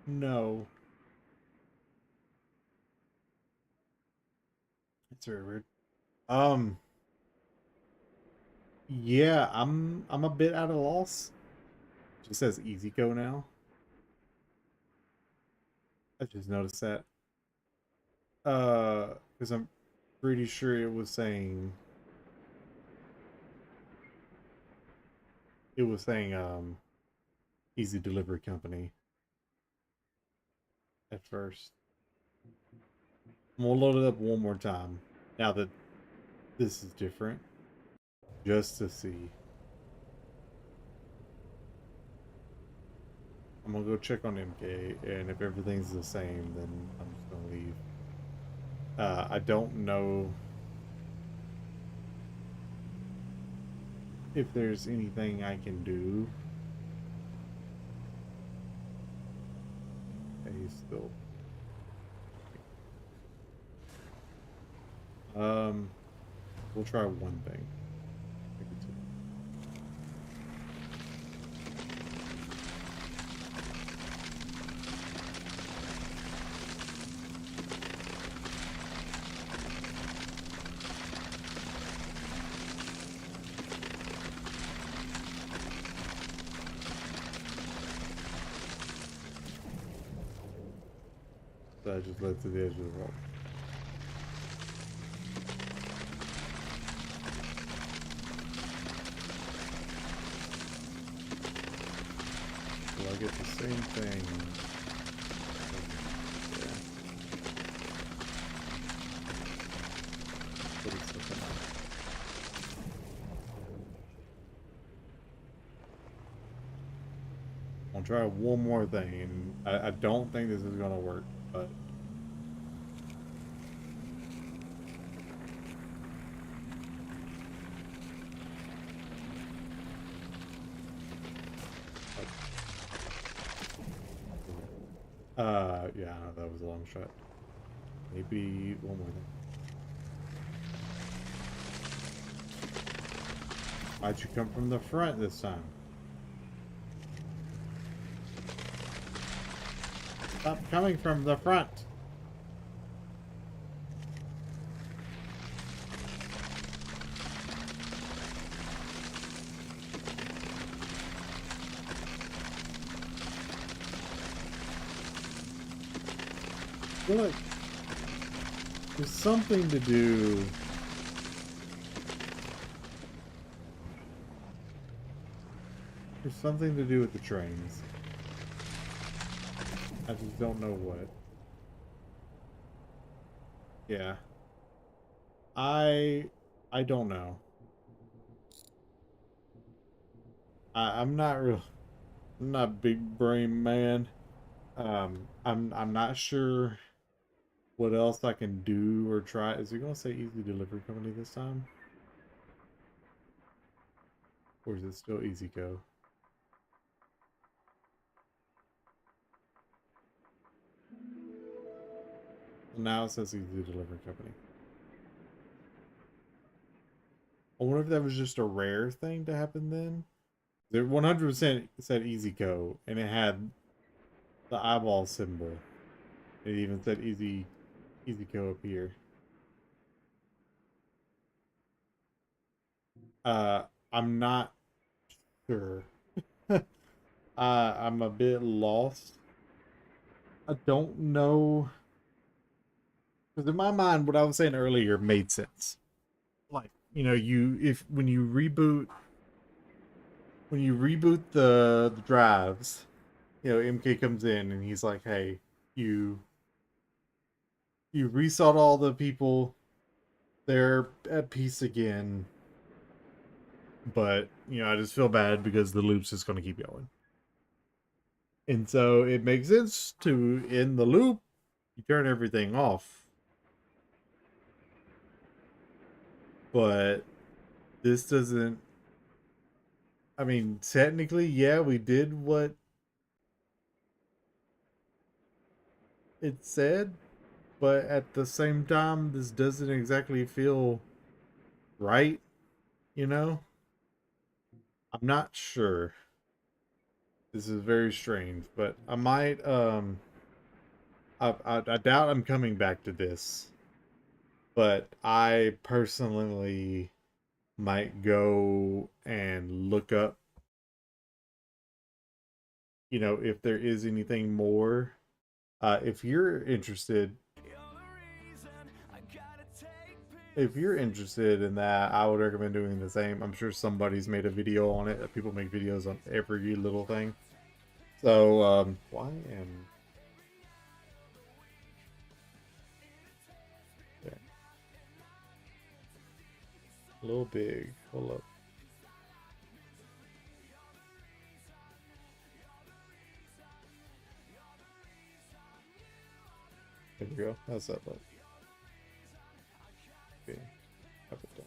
know. It's very weird. Um, yeah, I'm a bit at a loss. It just says easy go now. I just noticed that. Because I'm pretty sure it was saying easy delivery company at first. I'm gonna load it up one more time now that this is different, just to see. I'm gonna go check on MK, and if everything's the same, then I'm just gonna leave. I don't know if there's anything I can do. He's still. Um, we'll try one thing. Maybe two. So I just led to the edge of the wall. Will I get the same thing? Yeah. What is looking like? I'll try one more thing, and I don't think this is gonna work, but yeah, that was a long shot. Maybe one more thing. Why'd you come from the front this time? Stop coming from the front. I feel like there's something to do. There's something to do with the trains. I just don't know what. Yeah. I don't know. I'm not real. I'm not big brain man. I'm not sure what else I can do or try. Is it gonna say Easy Delivery Company this time? Or is it still Easy Go? Now it says Easy Delivery Company. I wonder if that was just a rare thing to happen then. There 100% said Easy Go, and it had the eyeball symbol. It even said Easy Go up here. Uh, I'm not sure. I'm a bit lost. I don't know. Because in my mind, what I was saying earlier made sense. Like, you know, when you reboot the drives, you know, MK comes in and he's like, "Hey, you you reset all the people. They're at peace again. But, you know, I just feel bad because the loop's just going to keep going." And so it makes sense to, in the loop, you turn everything off. But this doesn't. I mean, technically, yeah, we did what it said, but at the same time, this doesn't exactly feel right, you know? I'm not sure. This is very strange, but I might, I doubt I'm coming back to this, but I personally might go and look up, you know, if there is anything more. If you're interested, in that, I would recommend doing the same. I'm sure somebody's made a video on it. People make videos on every little thing. So, why am... Yeah. A little big. Hold up. There we go. How's that look? Okay. Up it down.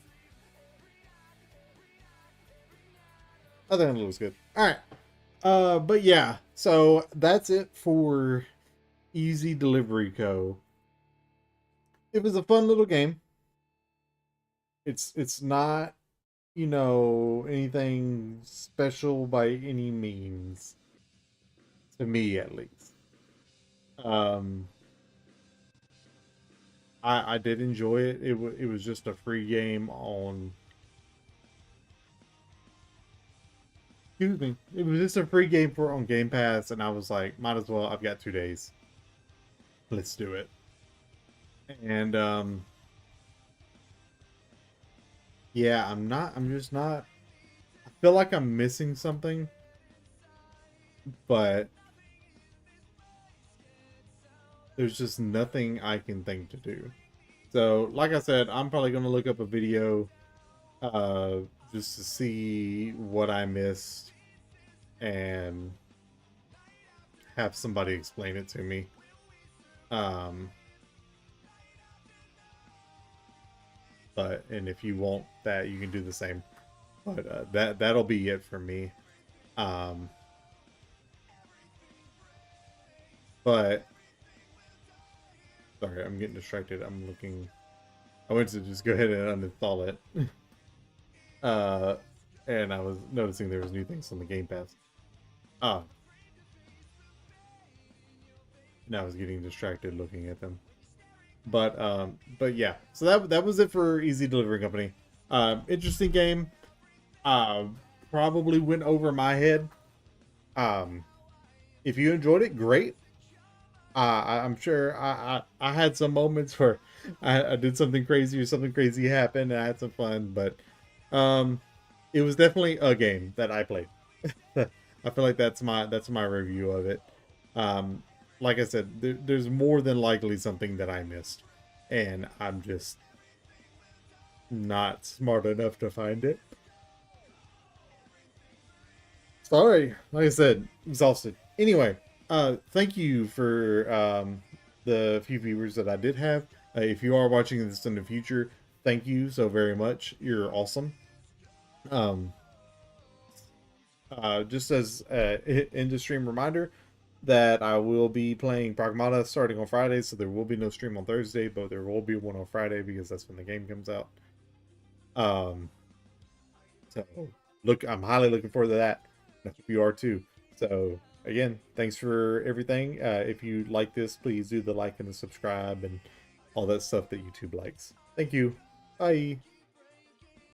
I think it looks good. Alright. But yeah. So, that's it for Easy Delivery Co. It was a fun little game. It's not, you know, anything special by any means, to me at least. Um, I did enjoy it. It was just a free game on. Excuse me. It was just a free game for on Game Pass, and I was like, might as well. I've got 2 days. Let's do it. And yeah, I'm not. I'm just not. I feel like I'm missing something, but there's just nothing I can think to do. So, like I said, I'm probably gonna look up a video, uh, just to see what I missed and have somebody explain it to me. Um, and if you want that, you can do the same. But that'll be it for me. Um, but sorry, I'm getting distracted. I'm looking. I went to just go ahead and uninstall it. uh, and I was noticing there was new things on the Game Pass. Ah, and I was getting distracted looking at them. But yeah, so that was it for Easy Delivery Company. Interesting game. Uh, Probably went over my head. Um, if you enjoyed it, great. I'm sure I had some moments where I did something crazy or something crazy happened and I had some fun, but um, it was definitely a game that I played. I feel like that's my review of it. Um, like I said, there's more than likely something that I missed, and I'm just not smart enough to find it. Sorry, like I said, exhausted. Anyway, thank you for the few viewers that I did have. If you are watching this in the future, thank you so very much. You're awesome. Um, just as in the stream reminder that I will be playing Pragmata starting on Friday, so there will be no stream on Thursday, but there will be one on Friday because that's when the game comes out. Um, so I'm highly looking forward to that. I hope you are too. So again, thanks for everything. If you like this, please do the like and the subscribe and all that stuff that YouTube likes. Thank you. Bye.